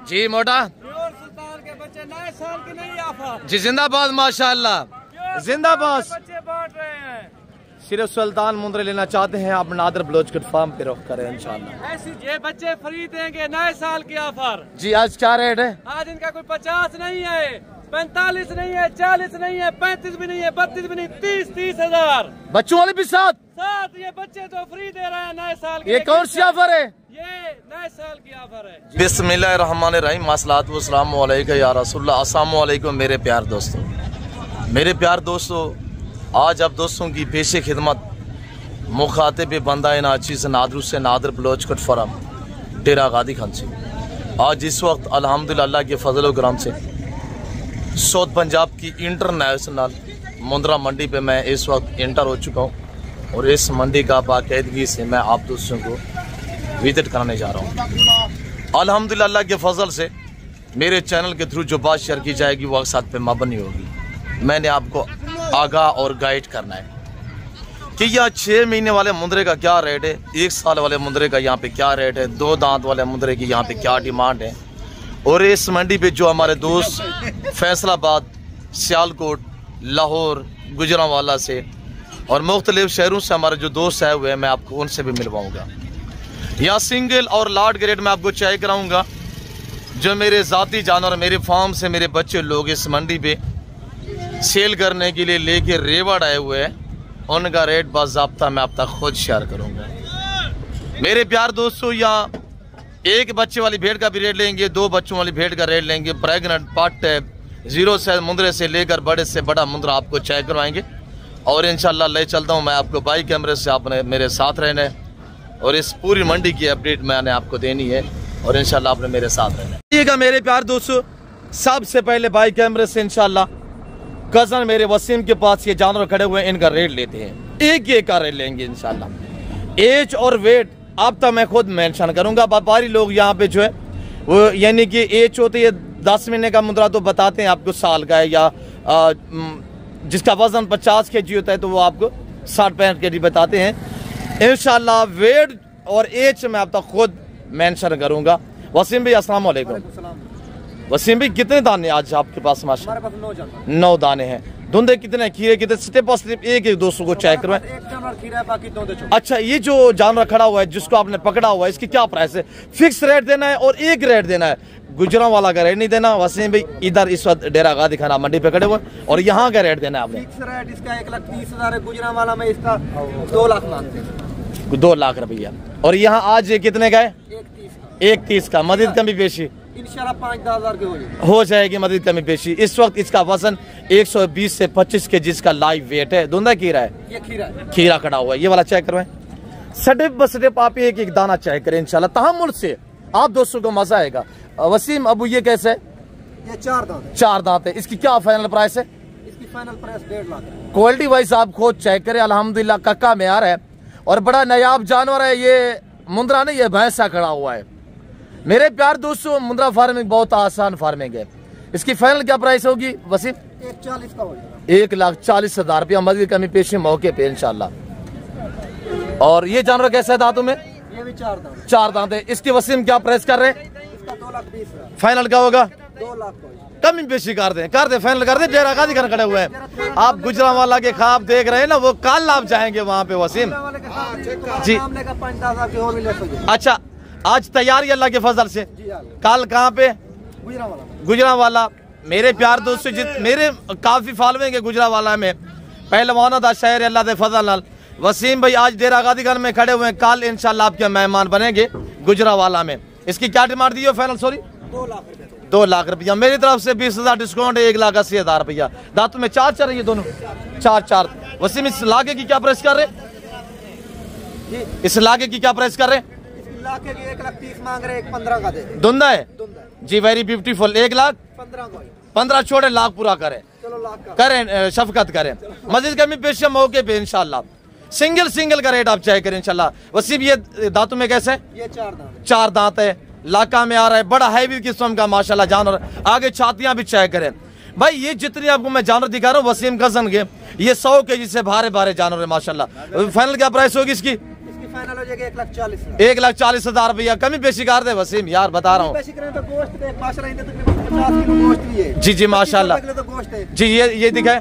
जी मोटा सुल्तान के बच्चे नए साल की नई ऑफर जी, जिंदाबाद माशाअल्लाह, जिंदाबाद। बच्चे बांट रहे हैं। सिर्फ सुल्तान मुंद्रे लेना चाहते हैं आप नादर ब्लोच कट फार्म पे रुख करें इंशाल्लाह। ऐसी ये बच्चे फ्री देंगे नए साल की ऑफर। जी आज क्या रेट है? आज इनका कोई 50 नहीं है, 45 नहीं है, 40 नहीं है, 35 भी नहीं है, 32 भी नहीं, 30 हजार। बच्चों वाले भी साथ ये बच्चे तो फ्री दे रहे हैं नए साल की। ये कौन सी ऑफर है? ये नए साल की ऑफर है। बिस्मिल्लाहिर्रहमानिर्रहीम, अस्सलातु वस्सलामु अलैका या रसूलल्लाह। अस्सलामु अलैकुम मेरे प्यार दोस्तों, मेरे प्यार दोस्तों, आज आप दोस्तों की पेशे खिदमत मुखातिब बंदा नाची से नादरू से नादर बलोच कट फरम डेरा गादी खान से आज इस वक्त अल्हम्दुलिल्लाह के फजल करम से साउथ पंजाब की इंटरनेशनल मुंद्रा मंडी पे मैं इस वक्त इंटर हो चुका हूँ और इस मंडी का बाकायदगी से मैं आप दोस्तों को विजिट कराने जा रहा हूँ। अल्हम्दुलिल्लाह के फजल से मेरे चैनल के थ्रू जो बात शेयर की जाएगी वो साथ पे मबनी होगी। मैंने आपको आगाह और गाइड करना है कि यह 6 महीने वाले मुंद्रे का क्या रेट है, 1 साल वाले मुंद्रे का यहाँ पे क्या रेट है, 2 दांत वाले मुंद्रे की यहाँ पे क्या डिमांड है। और इस मंडी पे जो हमारे दोस्त फैसलाबाद, सियालकोट, लाहौर, गुजरांवाला से और मुख्तलिफ शहरों से हमारे जो दोस्त आए हुए हैं मैं आपको उनसे भी मिलवाऊँगा। यहाँ सिंगल और लार्ड ग्रेड में आपको चेक कराऊँगा। जो मेरे ज़ाती जानवर मेरे फार्म से मेरे बच्चे लोग इस मंडी पे सेल करने के लिए लेके रेवड़ आए हुए हैं, उनका रेट बाज़ाब्ता मैं आप तक खुद शेयर करूंगा। मेरे प्यार दोस्तों, यहाँ एक बच्चे वाली भेड़ का भी रेट लेंगे, 2 बच्चों वाली भेड़ का रेट लेंगे, प्रेगनेंट पट 0 से मुंद्रे से लेकर बड़े से बड़ा मुंद्रा आपको चेक करवाएंगे और इंशाल्लाह ले चलता हूँ मैं आपको बाई कैमरे से। आपने मेरे साथ रहना है और इस पूरी मंडी की अपडेट मैंने आपको देनी है और इंशाल्लाह आपने मेरे साथ रहना है। मेरे प्यार दोस्तों, सबसे पहले बाई कैमरे से इंशाल्लाह कजन मेरे वसीम के पास ये जानवर खड़े हुए हैं, इनका रेट लेते हैं। एक का रेट लेंगे इंशाल्लाह। एज और वेट अब तक मैं खुद मेंशन करूंगा। व्यापारी लोग यहाँ पे जो है वो यानी कि एज होती है 10 महीने का मुद्रा तो बताते हैं आपको साल का है, या जिसका वजन 50 kg होता है तो वो आपको 60-65 kg बताते हैं इंशाल्लाह। वेट और एज मैं अब तक खुद मेंशन करूंगा। वसीम भाई अस्सलाम वालेकुम। वसीम भाई कितने दाने आज आपके पास? माशाल्लाह 9 दाने हैं। धुंधे कितने, खीरे कितने? स्टेप बाय स्टेप एक दोस्तों को चेक करवाएं। एक जानवर खीरा है, बाकी 2 अच्छा, ये जो जानवर खड़ा हुआ है जिसको आपने पकड़ा हुआ है, इसकी क्या प्राइस है? फिक्स रेट देना है और एक रेट देना है, गुजरांवाला का रेट नहीं देना। वसीम भाई इधर इस वक्त डेरा गादी खाना मंडी पे खड़े हुए और यहाँ का रेट देना है आपने। फिक्स रेट इसका 1,30,000 है, गुजरांवाला में इसका 2 लाख मांगते हैं। 2 लाख रुपया। और यहाँ आज ये कितने का है? 1,30 का। मजीद कमी पेशी इंशाल्लाह 5-10 हजार की हो जाएगी। मजीद कमी पेशी। इस वक्त इसका वजन 120 से 25 kg जिसका लाइव वेट है। धुंधा खीरा है, ये खीरा खड़ा हुआ है। ये वाला चेक करवाएं। स्टेप बाय स्टेप आप एक दाना चेक करें इंशाल्लाह। तहम्मुल से आप दोस्तों को मजा आएगा। वसीम अबू ये कैसे है? ये 4 दांत। 4 दांत है। इसकी क्या फाइनल प्राइस है? इसकी final price 1.5 lakh. Quality wise आप खुद चेक करें। अल्हम्दुलिल्लाह कक्का मेयार है और बड़ा नायाब जानवर है। ये मुंद्रा नहीं, ये भैंसा खड़ा हुआ है। मेरे प्यार दोस्तों, मुंद्रा फार्मिंग बहुत आसान फार्मिंग है। इसकी फाइनल क्या प्राइस होगी वसीम? 1,40 का होगा। 1,40,000 रुपया। मजीद कमी पेशी मौके पे इंशाल्लाह। और ये जानवर कैसा है दांतों में? ये भी 4 दांत। 4 दांत है। इसकी वसीम क्या प्राइस कर रहे हैं? इसका 2,20,000। फाइनल क्या होगा? 2 लाख। कमी पेशी कर दे फाइनल कर दे। डेरा गादी खान खड़े हुए हैं। आप गुजरांवाला के ख्वाब देख रहे हैं ना, वो कल आप जाएंगे वहाँ पे वसीम जी। अच्छा, आज तैयारी अल्लाह के फजल से। कल कहाँ पे? गुजरांवाला। मेरे प्यार दोस्तों, मेरे काफी फॉलोइंग है गुजरांवाला में। पहलवानों का शहर अल्लाह के फजल नाल। वसीम भाई आज डेरा गादी खान में खड़े हुए हैं। कल इंशाल्लाह आपके मेहमान बनेंगे गुजरांवाला में। इसकी क्या डिमांड दी है फाइनल? सॉरी 2 लाख रुपया। मेरी तरफ से 20,000 डिस्काउंट है, 1,80,000 रुपया। दांतों में 4 है ये दोनों 4। वसीम इस लागे की क्या प्राइस कर रहे? इस लागे की क्या प्राइस कर रहे? 1,30,000 मांग रहे, 15 का दे। धुंधा है जी, वेरी ब्यूटीफुल। 1,15,000 छोड़े, लाख पूरा करें। चलो लाख का करें, शफकत करें। मजीद कमी पेश मौके पे इंशाल्लाह। सिंगल का रेट आप चेक करें इंशाल्लाह। वसीम ये दांतों में कैसे है? ये 4 दांत। 4 दांत है। लाका में आ रहा है, बड़ा हैवी किस्म का माशाल्लाह जानवर। आगे छातियां भी चेक करें भाई। ये जितनी आपको मैं जानवर दिखा रहा हूँ वसीम कजन के, ये 100 kg से भारे जानवर है माशाल्लाह। फाइनल क्या प्राइस होगी इसकी? फाइनल हो जाएगा 1,40,000। 1,40,000 रुपया कमी पेशी कर दे वसीम यार, बता रहा हूँ। पेशी करें तो गोश्त पे माशाल्लाह इधर तकरीबन 50 किलो गोश्त भी है। जी जी माशाल्लाह तो गोश्त है जी। ये दिखाए,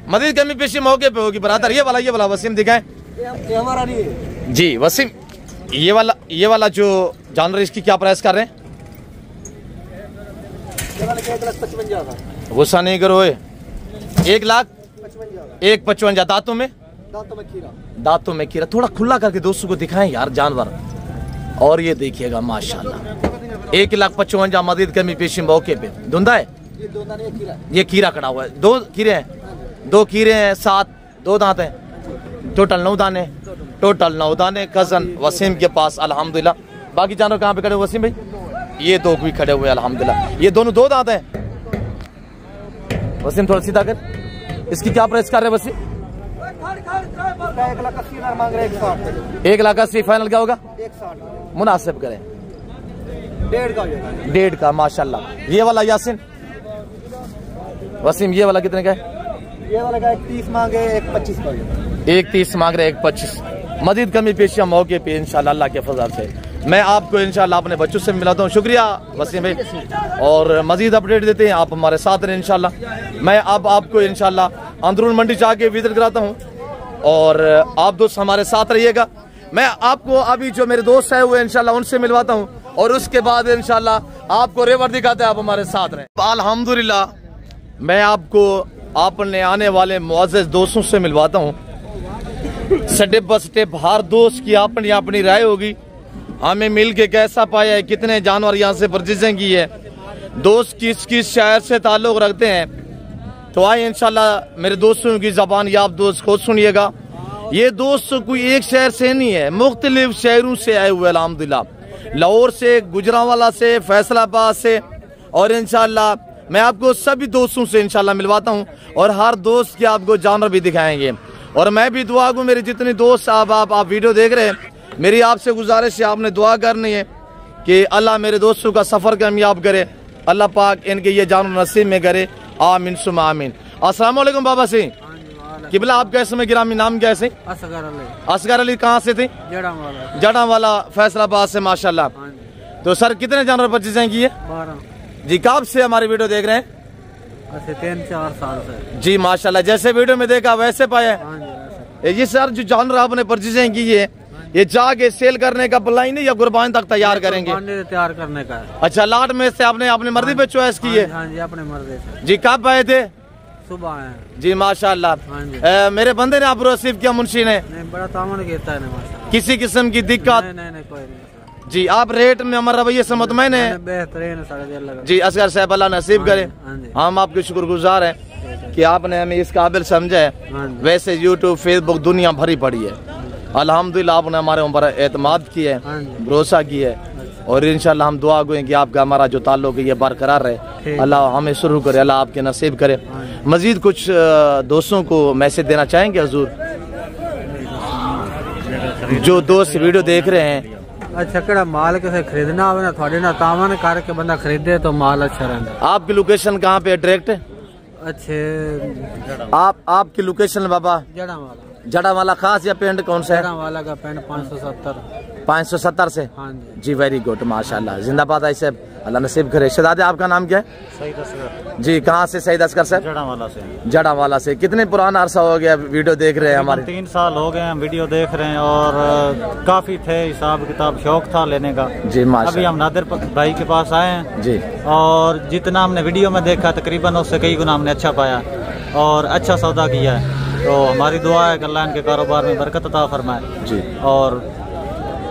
मजीद कमी पेशी मौके पे होगी बरातर। ये वाला वसीम दिखाए। ये हमारा नहीं है जी वसीम। ये वाला जो जानवर इसकी क्या प्राइस कर रहे हैं? ये वाला 1,55,000। गुस्सा नहीं करो, 1,55,000। 1,55,000 दांतों में दांतों में खीरा थोड़ा खुला करके दोस्तों को दिखाएं यार जानवर। और ये देखिएगा माशाल्लाह 1,55,000 मजीद कमी पेशी मौके पे। धुंधा है ये दो दाने खीरा। ये खीरा खड़ा हुआ है। 2 खीरे हैं, 2 खीरे हैं, 7 2 दांत हैं, टोटल 9 दाने। कजन वसीम के पास अल्हम्दुलिल्लाह। बाकी जानवर कहाँ पे खड़े हुए वसीम भाई? ये 2 भी खड़े हुए अल्हम्दुलिल्लाह। ये दोनों 2 दांत हैं। वसीम थोड़ा सीधा कर। इसकी क्या प्राइस कर रहे हैं वसीम? 1,80,000 मांग रहे हैं। 1,60,000। 1,80,000 फाइनल क्या होगा? 1,60,000 मुनासिब करें। 1.5 का हो जाएगा। 1.5 का माशाल्लाह। ये वाला यासिन वसीम, ये वाला कितने का है? ये वाला का 1,30 मांगे, 1,25 का हो जाएगा। 1,30 मांग रहे, 1,25। मजीद कमी पेशियां मौके पे इंशाल्लाह अल्लाह के फजल से। मैं आपको इंशाल्लाह अपने बच्चों से मिलाता हूँ। शुक्रिया वसीम भाई। और मजीद अपडेट देते हैं, आप हमारे साथ रहें इंशाल्लाह। मैं अब आपको इंशाल्लाह अंदरून मंडी जाके विजिट कराता हूँ और आप दोस्त हमारे साथ रहिएगा। मैं आपको अभी जो मेरे दोस्त है वो इंशाल्लाह उनसे मिलवाता हूँ और उसके बाद इंशाल्लाह आपको रेवर दिखाते हैं। आप हमारे साथ रहें। अल्हम्दुलिल्लाह मैं आपको अपने आने वाले मुअज़्ज़ज़ दोस्तों से मिलवाता हूँ। स्टेप बाय स्टेप हर दोस्त की अपनी अपनी राय होगी। हमें मिल के कैसा पाया है, कितने जानवर यहाँ से परचेजिंग की है, दोस्त किस किस शहर से ताल्लुक़ रखते हैं। तो आए इंशाल्लाह मेरे दोस्तों की ज़बान या आप दोस्त खुद सुनिएगा। ये दोस्त कोई एक शहर से नहीं है, मुख्तलिफ शहरों से आए हुए अल्हम्दुलिल्लाह। लाहौर से, गुजरांवाला से, फैसलाबाद से। और इंशाल्लाह मैं आपको सभी दोस्तों से इंशाल्लाह मिलवाता हूँ और हर दोस्त के आपको जानवर भी दिखाएंगे। और मैं भी दुआ को मेरे जितने दोस्त आप वीडियो देख रहे हैं, मेरी आपसे गुजारिश है आपने दुआ करनी है कि अल्लाह मेरे दोस्तों का सफ़र कामयाब करे, अल्लाह पाक इनके ये जानवर नसीब में करे। आमीन सुम्मा आमीन। अस्सलाम वालेकुम बाबा से किबला, आप कैसे में गिरामी नाम कैसे? असगर अली। कहाँ से थे? जड़ावाला फैसलाबाद से माशाल्लाह। तो सर कितने जानवर परचेजिंग की है? 12 जी। कब से हमारी वीडियो देख रहे हैं? 3-4 साल से। जी माशाल्लाह, जैसे वीडियो में देखा वैसे पाया। ये सर जो जानवर आपने परचेजिंग की है, ये जाके सेल करने का प्लान है या कुर्बानी तक तैयार करेंगे? तैयार करने का है। अच्छा, लाट में से आपने अपनी मर्जी पे चॉइस की है? हाँ जी, अपने मर्जी से। जी कब आए थे? सुबह आए जी माशाल्लाह। मेरे बंदे ने आपको रिसीव किया, मुंशी ने? नहीं, बड़ा तामन कहता है माशाल्लाह। किसी किस्म की दिक्कत? नहीं कोई नहीं। जी आप रेट में हमारे रवैये से मुतमईन है? बेहतरीन। जी असगर साहब अल्लाह नसीब करे। हम आपके शुक्रगुजार हैं कि आपने हमें इस काबिल समझा है। वैसे यूट्यूब फेसबुक दुनिया भरी पड़ी है, अल्हम्दुलिल्लाह आपने हमारे ऊपर एतमाद किया है, भरोसा किया है। और इंशाल्लाह हम दुआ करें कि आपका हमारा जो ताल्लुक है ये बरकरार रहे। अल्लाह हमें शुरू करे, अल्लाह आपके नसीब करे। मजीद कुछ दोस्तों को मैसेज देना चाहेंगे हुजूर? जो दोस्त वीडियो देख रहे हैं, अच्छा कड़ा माल कैसे खरीदना हो ना, थोड़े ना तामन करके बंदा खरीदे तो माल अच्छा रहता। आपकी लोकेशन कहाँ पे डायरेक्ट? अच्छे आपकी लोकेशन बाबा? जड़ावाला। खास या पेंट कौन सा है? जड़ावाला का पेंट 570 से। हाँ जी। जी वेरी गुड माशाल्लाह, जिंदाबाद है साहब, अल्लाह नसीब करे। शहजादे आपका नाम क्या है? सईद असगर। जी कहाँ से सईद असगर साहब? जड़ावाला से। कितने पुराना अरसा हो गया वीडियो देख रहे हैं हमारे? 3 साल हो गए हैं वीडियो देख रहे हैं और काफी थे, हिसाब किताब शौक था लेने का। जी माशाल्लाह। अभी हम नादिर भाई के पास आए हैं जी, और जितना हमने वीडियो में देखा तकरीबन उससे कई गुना हमने अच्छा पाया और अच्छा सौदा किया है। तो हमारी दुआ है कि अल्लाह इनके कारोबार में बरकत अता फरमाए। जी। और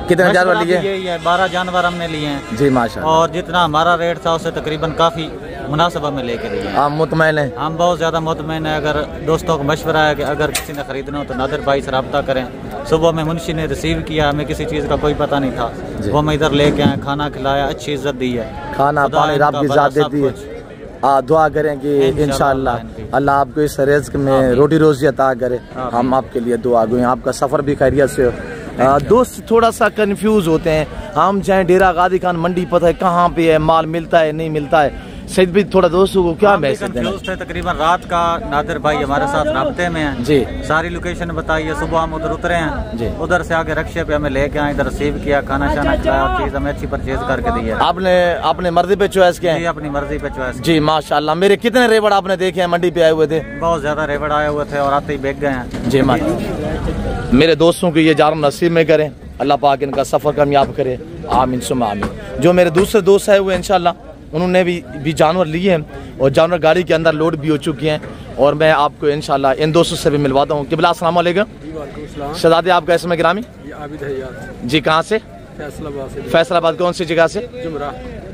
कितने जानवर लिए? यही है 12 जानवर हमने लिए हैं। जी माशाल्लाह। और जितना हमारा रेट था उससे तकरीबन काफी मुनासिबा में लेके लिए हैं। आप मुतमईन हैं? हम बहुत ज्यादा मुतमईन है। अगर दोस्तों को मशवरा है कि अगर किसी ने खरीदना हो तो नादिर भाई से रब्ता करें। सुबह में मुंशी ने रिसीव किया, हमें किसी चीज का कोई पता नहीं था, वो हमें इधर लेके आए, खाना खिलाया, अच्छी इज्जत दी है, खाना पानी रब की इज्जत देती है। दुआ करें कि इंशाअल्लाह अल्लाह आपको इस रिज़्क़ में रोटी रोजी अता करे। हम आपके लिए दुआ गो, आपका सफ़र भी खैरियत से हो। दोस्त थोड़ा सा कंफ्यूज होते हैं, हम जाएं डेरा गादी खान मंडी, पता है कहाँ पे है, माल मिलता है नहीं मिलता है। सईद भाई थोड़ा दोस्तों को क्या मैसेज देना? थे तकरीबन रात का नादिर भाई हमारे साथ राब्ते में हैं जी, सारी लोकेशन बताई है। सुबह हम उधर उतरे हैं जी, उधर से आगे रक्शे पे हमें लेके आए, इधर रिसीव किया, खाना शाना खिलाया, चीज हमें अच्छी परचेज करके दी है। आपने अपने मर्जी पे चॉइस किया है? अपनी मर्जी पे चॉइस जी माशाल्लाह। मेरे कितने रेवड़ आपने देखे हैं मंडी पे आए हुए थे? बहुत ज्यादा रेवड़ आए हुए थे और आते ही बेच गए हैं। जी माशाल्लाह। मेरे दोस्तों को ये जान नसीब में करें, अल्लाह पाक इनका सफर कामयाब करे, आमीन सुम्मा आमीन। जो मेरे दूसरे दोस्त है हुए इंशाल्लाह उन्होंने भी जानवर लिए हैं और जानवर गाड़ी के अंदर लोड भी हो चुके हैं और मैं आपको इंशाल्लाह इन दोस्तों से भी मिलवाता हूँ। किबला अस्सलाम वालेकुम। शहजादे आपका इसमें गिरामी जी, कहाँ से? फैसलाबाद। कौन सी जगह से?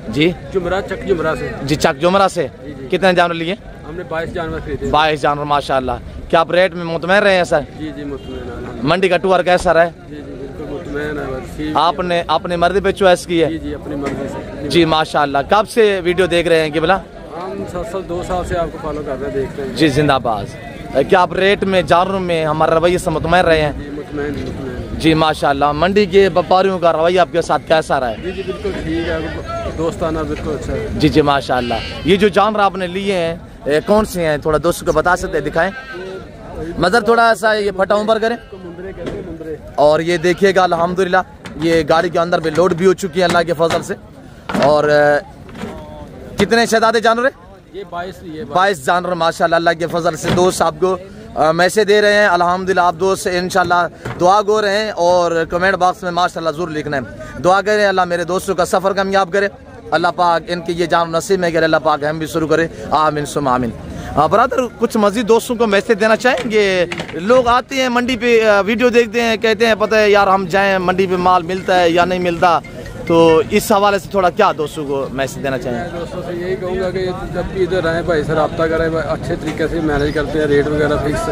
जी जुमरा, चक जुमरा से। जी, चक जुमरा से। कितने जानवर लिए? हमने 22 जानवर खरीदे। 22 जानवर माशाल्लाह। क्या आप रेट में मुतमैन रहे हैं सर? जी जी मुतमैन। मंडी का टूर कैसा रहा? जी जी बिल्कुल मुतमैन है। आपने अपनी मर्जी पे चॉइस की है? जी जी अपनी मर्जी से। जी माशाल्लाह। कब से वीडियो देख रहे हैं किबला? हम 2 साल से आपको फॉलो कर रहे हैं, देखते हैं। जी जिंदाबाद। क्या आप रेट में जानवरों में हमारे रवैये से मुतमैन रहे हैं? जी मुतमैन। जी माशाल्लाह। मंडी के व्यापारियों का रवैया आपके साथ कैसा रहा है? जी जी बिल्कुल ठीक है, दोस्ताना बिल्कुल अच्छा है। जी जी माशाल्लाह। ये जो जानवर आपने लिए हैं कौन से हैं, थोड़ा दोस्तों को बता सकते हैं, दिखाएं मदर थोड़ा सा ये फटा ऊपर करें। और ये देखिएगा अल्हम्दुलिल्लाह ये गाड़ी के अंदर भी लोड भी हो चुकी है अल्लाह के फजल से। और कितने शहजादे जानवर है? ये 22 जानवर माशाल्लाह अल्लाह के फजल से। दोस्त आपको मैसेज दे रहे हैं अल्हम्दुलिल्लाह। आप दोस्त इंशाल्लाह दुआ गो रहे हैं और कमेंट बॉक्स में माशाल्लाह जरूर लिखना है। दुआ करें अल्लाह मेरे दोस्तों का सफ़र कामयाब करे, अल्लाह पाक इनके ये जान नसीब में करे, अल्लाह पाक हम भी शुरू करे, आमीन सुम आमीन। बरादर कुछ मजीद दोस्तों को मैसेज देना चाहेंगे? लोग आते हैं मंडी पे वीडियो देखते हैं, कहते हैं पता है यार हम जाएं मंडी पे माल मिलता है या नहीं मिलता, तो इस हवाले से थोड़ा क्या दोस्तों को मैसेज देना चाहेंगे? दोस्तों से यही कहूँगा कि जब भी इधर आए भाई से रब्ता करें, अच्छे तरीके से मैनेज करते हैं, रेट वगैरह फिक्स,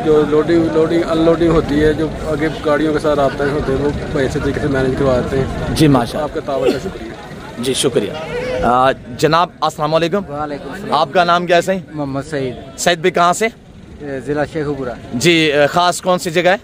जो लोडिंग अनलोडिंग होती है, जो आगे गाड़ियों के साथ रब्ता होते हैं वो भाई अच्छे तरीके से मैनेज करवाते हैं। जी माशाल्लाह, आपका तावन का शुक्रिया। जी शुक्रिया। जनाब अस्सलाम वालेकुम। आपका नाम क्या है? सही मोहम्मद सईद। सईद भाई कहाँ से? जिला शेखुपुरा। जी खास कौन सी जगह है?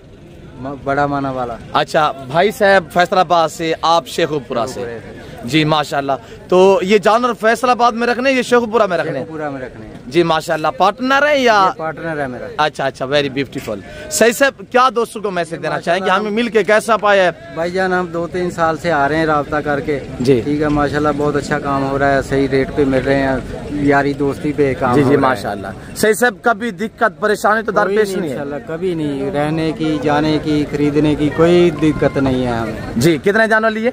बड़ा माना वाला। अच्छा भाई साहब फैसलाबाद से, आप शेखुपुरा से। जी माशाल्लाह। तो ये जानवर फैसलाबाद में रखने, ये शेखुपुरा में रखने? शेखुपुरा में रखने। जी माशाल्लाह। पार्टनर है या? पार्टनर है मेरा। अच्छा अच्छा, वेरी ब्यूटीफुल। सही साहब क्या दोस्तों को मैसेज देना चाहेंगे? हमें मिल के कैसा पाया है? भाईजान हम 2-3 साल से आ रहे हैं राब्ता करके। जी ठीक है माशाल्लाह, बहुत अच्छा काम हो रहा है, सही रेट पे मिल रहे हैं, यारी दोस्ती पे काम। जी जी माशाल्लाह। सही साहब कभी दिक्कत परेशानी तो दरपेश नहीं है? कभी नहीं, रहने की, जाने की, खरीदने की कोई दिक्कत नहीं है हमें। जी कितने जानवर लिए?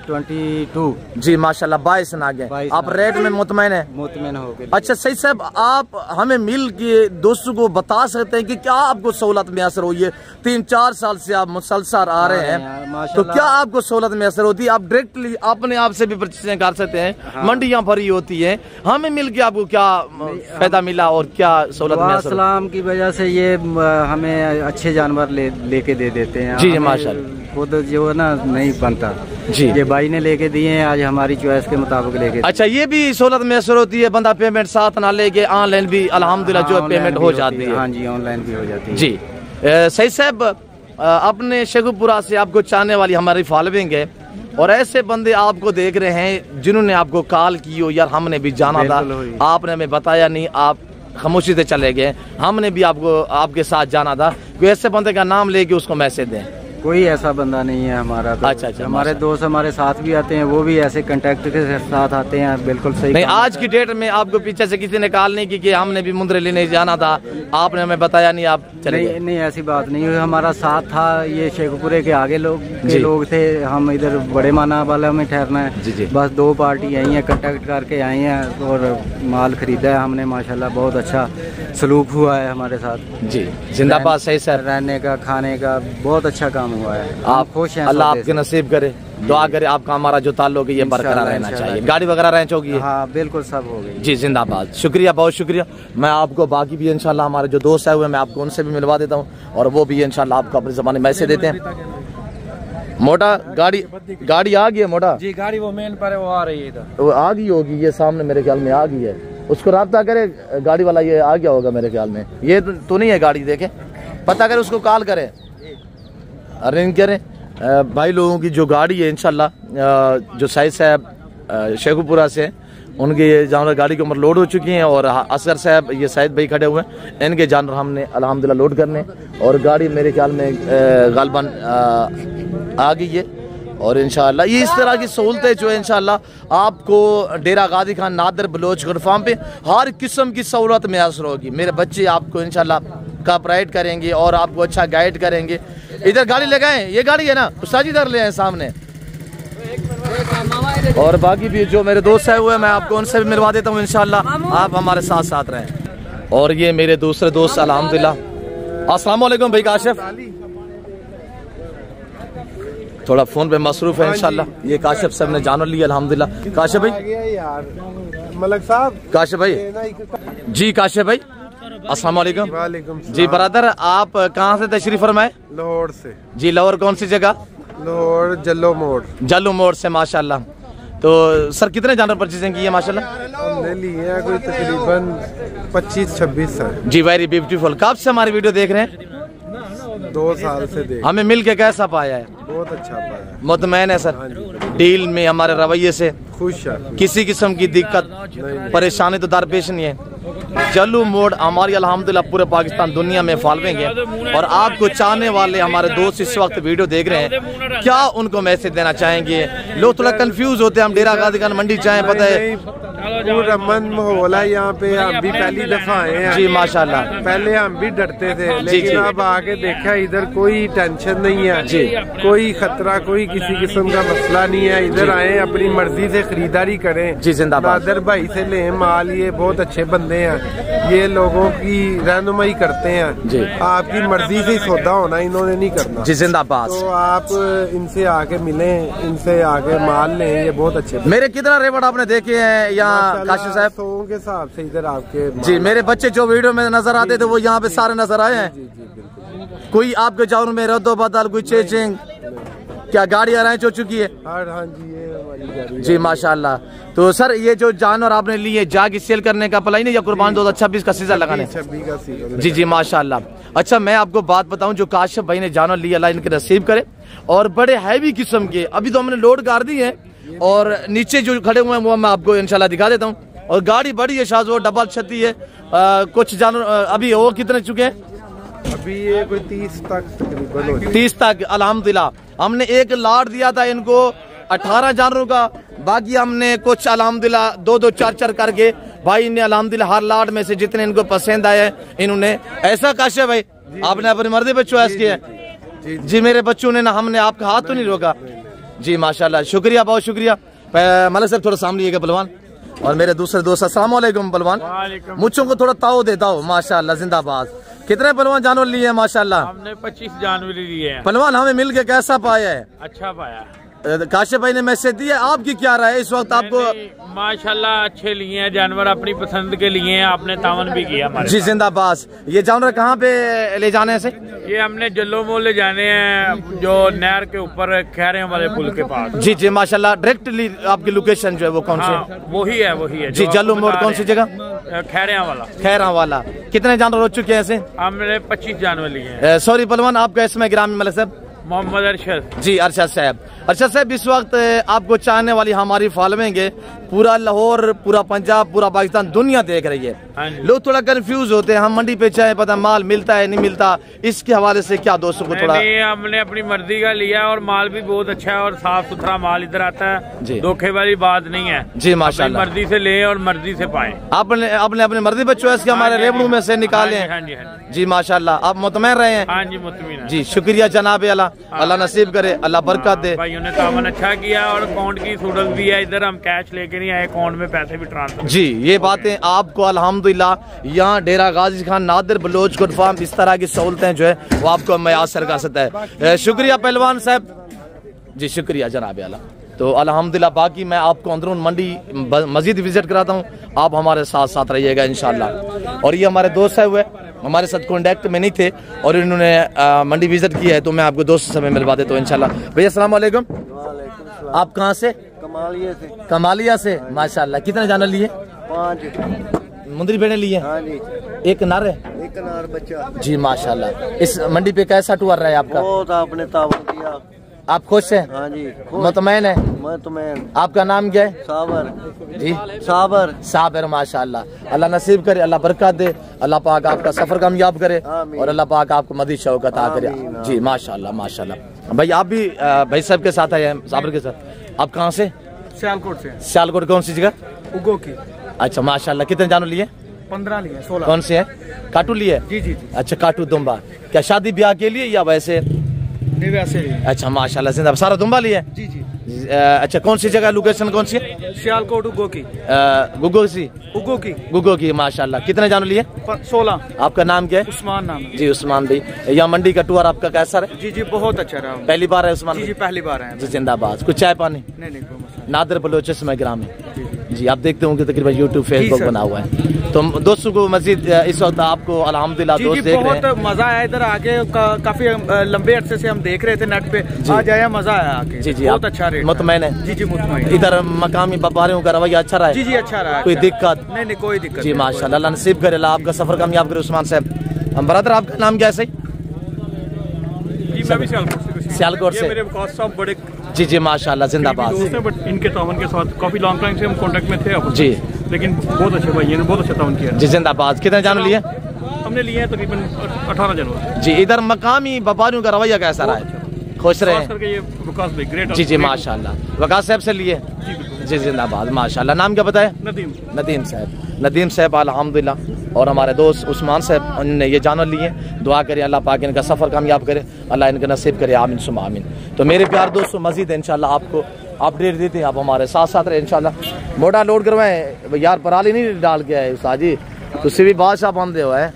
22। जी माशाल्लाह 22 ना गए। आप रेट में मुतमैन है? मुतमैन हो गए। अच्छा सही साहब आप हमें मिल के दोस्तों को बता सकते हैं कि क्या आपको सहूलत मैसर हुई है? 3-4 साल से आप मुसलसल आ रहे हैं, तो क्या आपको सहूलत मैसर होती है? आप डायरेक्टली अपने आप से भी परचेजिंग कर सकते हैं, मंडियाँ भरी होती है, हमें मिल के आपको क्या फायदा मिला और क्या सहूलत मैसर? इस्लाम की वजह से ये हमें अच्छे जानवर लेके दे देते हैं। जी माशाल्लाह। खुद जो है ना नहीं बनता जी, ये भाई ने लेके दिए हैं, आज हमारी चॉइस के मुताबिक लेके। अच्छा ये भी सहूलत मैसर होती है, बंदा पेमेंट साथ ना लेके ऑनलाइन भी अल्हम्दुलिल्लाह जो पेमेंट हो जाती है? हाँ जी ऑनलाइन भी हो जाती है। जी सही साहब अपने शेखुपुरा से आपको चाहने वाली हमारी फॉलोइंग है और ऐसे बंदे आपको देख रहे हैं जिन्होंने आपको कॉल की हो यार हमने भी जाना था, आपने हमें बताया नहीं, आप खामोशी से चले गए, हमने भी आपको आपके साथ जाना था, कोई ऐसे बंदे का नाम लेके उसको मैसेज दें। कोई ऐसा बंदा नहीं है हमारा तो। अच्छा अच्छा। हमारे दोस्त हमारे साथ भी आते हैं, वो भी ऐसे कांटेक्ट के साथ आते हैं, बिल्कुल सही नहीं। आज की डेट में आपको पीछे से किसी ने कॉल नहीं की कि हमने भी मुंद्रे लेने जाना था, आपने हमें बताया नहीं, आप चले गए? नहीं ऐसी बात नहीं हुई, हमारा साथ था, ये शेखपुरे के आगे लोग थे, हम इधर बड़े माना वाला में ठहरना है। जी। बस 2 पार्टी आई हैं, कांटेक्ट करके आई हैं और माल खरीदा है हमने माशाल्लाह, बहुत अच्छा सलूक हुआ है हमारे साथ। जी जिंदाबाद। सही सर, रहने का खाने का बहुत अच्छा काम हुआ है, आप खुश हैं। अल्लाह आपके नसीब करे, दुआ करे आपका हमारा जो ताल्लुक है ये बरकरार रहना चाहिए। गाड़ी वगैरह रेंच होगी? हाँ बिल्कुल सब हो गई। जी जिंदाबाद। शुक्रिया, बहुत शुक्रिया। मैं आपको बाकी भी इंशाल्लाह हमारे जो दोस्त है हुए मैं आपको उनसे भी मिलवा देता हूँ और वो भी इंशाल्लाह आपको अपने ज़माने में मैसेज देते हैं। मोटा गाड़ी आ गई है? मोटा जी गाड़ी वो मेन पर है, वो आ रही है इधर, वो आ गई होगी, ये सामने मेरे ख्याल में आ गई है, उसको राब्ता करे गाड़ी वाला, ये आ गया होगा मेरे ख्याल में। ये तो नहीं है गाड़ी, देखे पता करे, उसको कॉल करे, अरेंज करें। भाई लोगों की जो गाड़ी है इंशाल्लाह जो साइज साहब शेखुपुरा से, उनके ये जानवर गाड़ी के ऊपर लोड हो चुकी हैं और असगर साहब ये शाहिद भाई खड़े हुए हैं, इनके जानवर हमने अल्हम्दुलिल्लाह लोड करने और गाड़ी मेरे ख्याल में गालबन आ गई है। और इंशाअल्लाह ये इस तरह की सहूलतें जो है इंशाअल्लाह आपको डेरा गाजी खान नादर बलोच गोट फार्म पे हर किस्म की सहूलत मैसर होगी। मेरे बच्चे आपको इंशाअल्लाह कोऑपरेट करेंगे और आपको अच्छा गाइड करेंगे। इधर गाड़ी लगाएं, ये गाड़ी है ना उस्ताद जी, इधर ले आए सामने। और बाकी भी जो मेरे दोस्त है हुए मैं आपको उनसे भी मिलवा देता हूँ इंशाअल्लाह, आप हमारे साथ साथ रहें। और ये मेरे दूसरे दोस्त अल्हम्दुलिल्लाह। अस्सलाम वालेकुम भाई काशिफ, थोड़ा फोन पे मसरूफ है इंशाल्लाह। ये काशिफ साहब ने जानवर लिया अल्हम्दुलिल्लाह। काशिफ भाई मलक साहब, काशिफ भाई जी, काशिफ भाई अस्सलाम वालेकुम। वालेकुम जी ब्रदर, आप कहाँ से तशरीफ फरमाए? लाहौर से जी, लाहौर कौन सी जगह? लाहौर जल्लो मोड़। जल्लू मोड़ से माशाल्लाह। तो सर कितने जानवर परचेजिंग की है माशाल्लाह? हमने लिए हैं कोई तकरीबन 25-26 है जी, वेरी ब्यूटीफुल। कब से हमारी वीडियो देख रहे हैं? 2 साल से देख। हमें मिल के कैसा पाया है? बहुत अच्छा पाया, मुतमैन है सर डील में, हमारे रवैये से खुश है, किसी किस्म की दिक्कत परेशानी तो दरपेश नहीं है। जल्लू मोड़ हमारी अल्हम्दुलिल्लाह पूरे पाकिस्तान दुनिया में फॉलोइंग है और आपको चाहने वाले हमारे दोस्त इस वक्त वीडियो देख रहे हैं, क्या उनको मैसेज देना चाहेंगे? लोग थोड़ा कंफ्यूज होते हैं, हम डेरा गाजी खान मंडी चाहें, पता है पूरा मन माहौल है यहाँ पे। हम भी पहली दफा आए हैं जी माशाल्लाह। पहले हम भी डरते थे, लेकिन अब आके देखा इधर कोई टेंशन नहीं है जी, कोई खतरा, कोई किसी किस्म का मसला नहीं है। इधर आए अपनी मर्जी से खरीदारी करें जी, जिंदाबाद। नादर भाई से लें माल, ये बहुत अच्छे बंदे हैं, ये लोगों की रहनुमाई करते हैं जी। आपकी मर्जी से सौदा होना इन्होंने नहीं करना जी, जिंदाबाद। तो आप इनसे आके मिलें, इनसे आके माल लें, ये बहुत अच्छे। मेरे कितना रेवड़ आपने देखे हैं यहाँ काशिफ साहब? 100 के हिसाब से इधर आपके जी, मेरे बच्चे जो वीडियो में नजर आते थे वो यहाँ पे सारे नजर आए हैं। कोई आपके जानवर में रद्दो बदल, कोई चेंजिंग, क्या गाड़ी अरेंज हो चुकी है? हाँ जी, ये हमारी गाड़ी जी माशाल्लाह। तो सर ये जो जानवर आपने लिए जाके सेल करने का प्लान है या कुर्बान 2026 का सीजन लगाने? 26 का सीजन। जी जी माशाल्लाह। अच्छा, मैं आपको बात बताऊं, जो काशिफ भाई ने जानवर लिया अल्लाह इनके नसीब करे, और बड़े हैवी किस्म के, अभी तो हमने लोड कर दी है और नीचे जो खड़े हुए हैं वो मैं आपको इंशाल्लाह दिखा देता हूँ। और गाड़ी बड़ी है शाज, वो डबल छती है। कुछ जानवर अभी वो कितने चुके हैं? अभी ये कोई 30 तक तकरीबन हो 30 तक अल्हम्दुलिल्लाह। हमने एक लाट दिया था इनको 18 जानवरों का, बाकी हमने कुछ अल्हम्दुलिल्लाह 2-2, 4-4 करके भाई ने अल्हम्दुलिल्लाह हर लाट में से जितने इनको पसंद आए इन्होंने। ऐसा काशिफ भाई आपने अपनी मर्जी पे चॉइस किया? जी, मेरे बच्चों ने ना, हमने आपका हाथ तो नहीं रोका जी माशाल्लाह। शुक्रिया, बहुत शुक्रिया। मलिक साहब थोड़ा सामने आइएगा पहलवान। और मेरे दूसरे दोस्त अस्सलाम वालेकुम पहलवान, मुझों को थोड़ा ताओ देता हो माशाल्लाह, जिंदाबाद। कितने पहलवान जानवर लिए हैं माशाल्लाह? हमने 25 जानवर लिए हैं। पहलवान हमें मिल के कैसा पाया है? अच्छा पाया। काशिफ भाई ने मैसेज दिया, आपकी क्या राय है इस वक्त? आपको माशाल्लाह अच्छे लिए हैं जानवर, अपनी पसंद के लिए हैं, आपने तावन भी किया हमारे जी, जिंदाबाद। ये जानवर कहाँ पे ले जाने से? ये हमने जल्लो मोड़ ले जाने हैं, जो नहर के ऊपर खैरे वाले पुल के पास। जी जी माशाल्लाह। डायरेक्टली आपकी लोकेशन जो है वो कौन सी है? वही है जी, जल्लू मोड़ कौन सी जगह? खैरिया वाला। खैरा वाला। कितने जानवर हो चुके हैं ऐसे? हमने 25 जानवर लिए हैं। सॉरी पहलवान, आपका इसमें ग्राम में मलिक साहब? मोहम्मद अरशद जी, अरशद साहब। अरशद साहब, इस वक्त आपको चाहने वाली हमारी फॉलोइंग है, पूरा लाहौर, पूरा पंजाब, पूरा पाकिस्तान दुनिया देख रही है। लोग थोड़ा कंफ्यूज होते हैं, हम मंडी पे चाहे पता माल मिलता है नहीं मिलता, इसके हवाले से क्या दोस्तों को थोड़ा? हमने अपनी मर्जी का लिया और माल भी बहुत अच्छा है और साफ सुथरा माल इधर आता है जी, धोखे वाली बात नहीं है जी माशाल्लाह। मर्जी से ले और मर्जी से पाए। आपने अपनी मर्जी पे चॉइस किया, हमारे रेवड़ू में से निकाले हाँ जी, हाँ जी माशाल्लाह। आप मुतमैन रहे हैं? हाँ जी, मुतमईन जी, शुक्रिया जनाब। अल्लाह नसीब करे, अल्लाह बरकत दे। भाइयों ने तावन अच्छा किया और अकाउंट की सूरत भी है, इधर हम कैश लेके नहीं आए, अकाउंट में पैसे भी ट्रांसफर। जी, ये बातें आपको अल्हम्दुलिल्लाह यहाँ डेरा गाजी खान नादिर बलोच गुड फार्म इस तरह की सहूलतें जो है वो आपको मैसर कर सकता है। शुक्रिया पहलवान साहब जी, शुक्रिया जनाब आला। तो अल्हम्दुलिल्लाह, बाकी मैं आपको अंदरून मंडी मजीद विजिट कराता हूँ, आप हमारे साथ साथ रहिएगा इंशाल्लाह। और ये हमारे दोस्त है हुए हमारे साथ कॉन्टैक्ट में नहीं थे और इन्होंने मंडी विजिट किया है, तो मैं आपको दोस्त समय मिलवा देता हूँ इंशाल्लाह। भैया अस्सलाम वालेकुम। आप कहाँ से? कमालिया से। कमालिया से माशाल्लाह। कितने जानवर लिए? 5 मुंदरी भेड़े लिए? हाँ जी, एक नर है, एक नार बच्चा। जी माशाल्लाह। इस मंडी पे कैसा टूर रहा है आपका? बहुत आपने तावन किया, आप खुश हैं? हाँ जी, मुतमैन है? मुतमैन। आपका नाम क्या है? साबर जी, साबर साबिर, माशाल्लाह। अल्लाह नसीब करे, अल्लाह बरकत दे, अल्लाह पाक आपका सफर कामयाब करे और अल्लाह पाक आपको मज़ीद शौकत अता करे। जी माशाल्लाह माशाल्लाह। भाई आप भी भाई साहब के साथ आए हैं, साबिर के साथ। आप कहाँ से? सियालकोट से। सियालकोट कौन सी जगह? उगो की। अच्छा माशाल्लाह। कितने जानवर लिए? 15 लिए, 16। कौन से है? काटू लिए? जी जी। अच्छा, काटू दुम्बा। क्या शादी ब्याह के लिए या वैसे? नहीं, वैसे ही। अच्छा माशाल्लाह, जिंदा सारा दुम्बा लिए? जी जी। अच्छा, कौन सी जगह, लोकेशन कौन सी है? सियालकोट उगो की। गुगो सी? उगो की। गुगो की, माशाल्लाह। कितने जानवर लिए? 16। आपका नाम क्या है? उस्मान नाम है। जी उस्मान भाई, यहाँ मंडी का टूर आपका कैसा रहा? जी जी, बहुत अच्छा रहा। पहली बार है उस्मान? जी जी, पहली बार है। जी जिंदाबाद। कुछ चाय पानी? नहीं नहीं, कोई मसला नादर बलोचिस्तान में ग्राम है। नहीं। जी, आप देखते होंगे तकरीबन यूट्यूब फेसबुक बना हुआ है। तो दोस्तों को मजीद इस वक्त आपको अल्हम्दुलिल्लाह जी दोस्त जी, देख रहे हैं। बहुत मजा आया इधर आके। काफी लंबे अरसे से हम देख रहे थे नेट पे, आज आया, मजा आया आके। जी जी, बहुत आप अच्छा रेट। मुतमैन है? जी जी, मुतमैन। इधर मकामी व्यापारियों का रवैया अच्छा रहा है? जी जी, अच्छा रहा है। कोई दिक्कत? नहीं नहीं, कोई दिक्कत जी माशाल्लाह, अल्लाह नसीब करे, अल्लाह आपका सफर कामयाब करे उस्मान साहब। हम ब्रदर, आपका नाम क्या है सही? जी, मैं भी सियालकोट से। मेरे वकास साहब बड़े जी जी माशाल्लाह, जिंदाबाद। दोस्त हैं, बट इनके तावन के साथ काफी लॉन्ग टाइम से हम कांटेक्ट में थे अब। जी, लेकिन बहुत अच्छे भाई ने बहुत अच्छा तावन किया। जी जिंदाबाद। कितने जानवर लिए? हमने लिए हैं तकरीबन 18 जानवर। जी, इधर मकामी व्यापारियों का रवैया कैसा रहा है? खुश रहे? खास करके ये वकास भाई ग्रेट। जी जी माशाल्लाह। वकास साहब से लिए? जी बिल्कुल। जी जिंदाबाद माशाल्लाह। नाम क्या बताया? नदीम। नदीम साहब। नदीम साहब अल्हम्दुलिल्लाह। और हमारे दोस्त उस्मान साहब, उन्होंने ये जानवर लिए। दुआ करें अल्लाह पाक इनका सफ़र कामयाब करे, अल्लाह इनका नसीब करे, आमीन सुम्मा आमीन। तो मेरे प्यार दोस्तों, मजीद इंशाल्लाह आपको अपडेट देते हैं, आप हमारे साथ साथ रहे इंशाल्लाह। मोटा लोड करवाएं यार, पराली नहीं डाल के आए उस्ताद जी, तुझसे भी बादशाह बंदे हो है,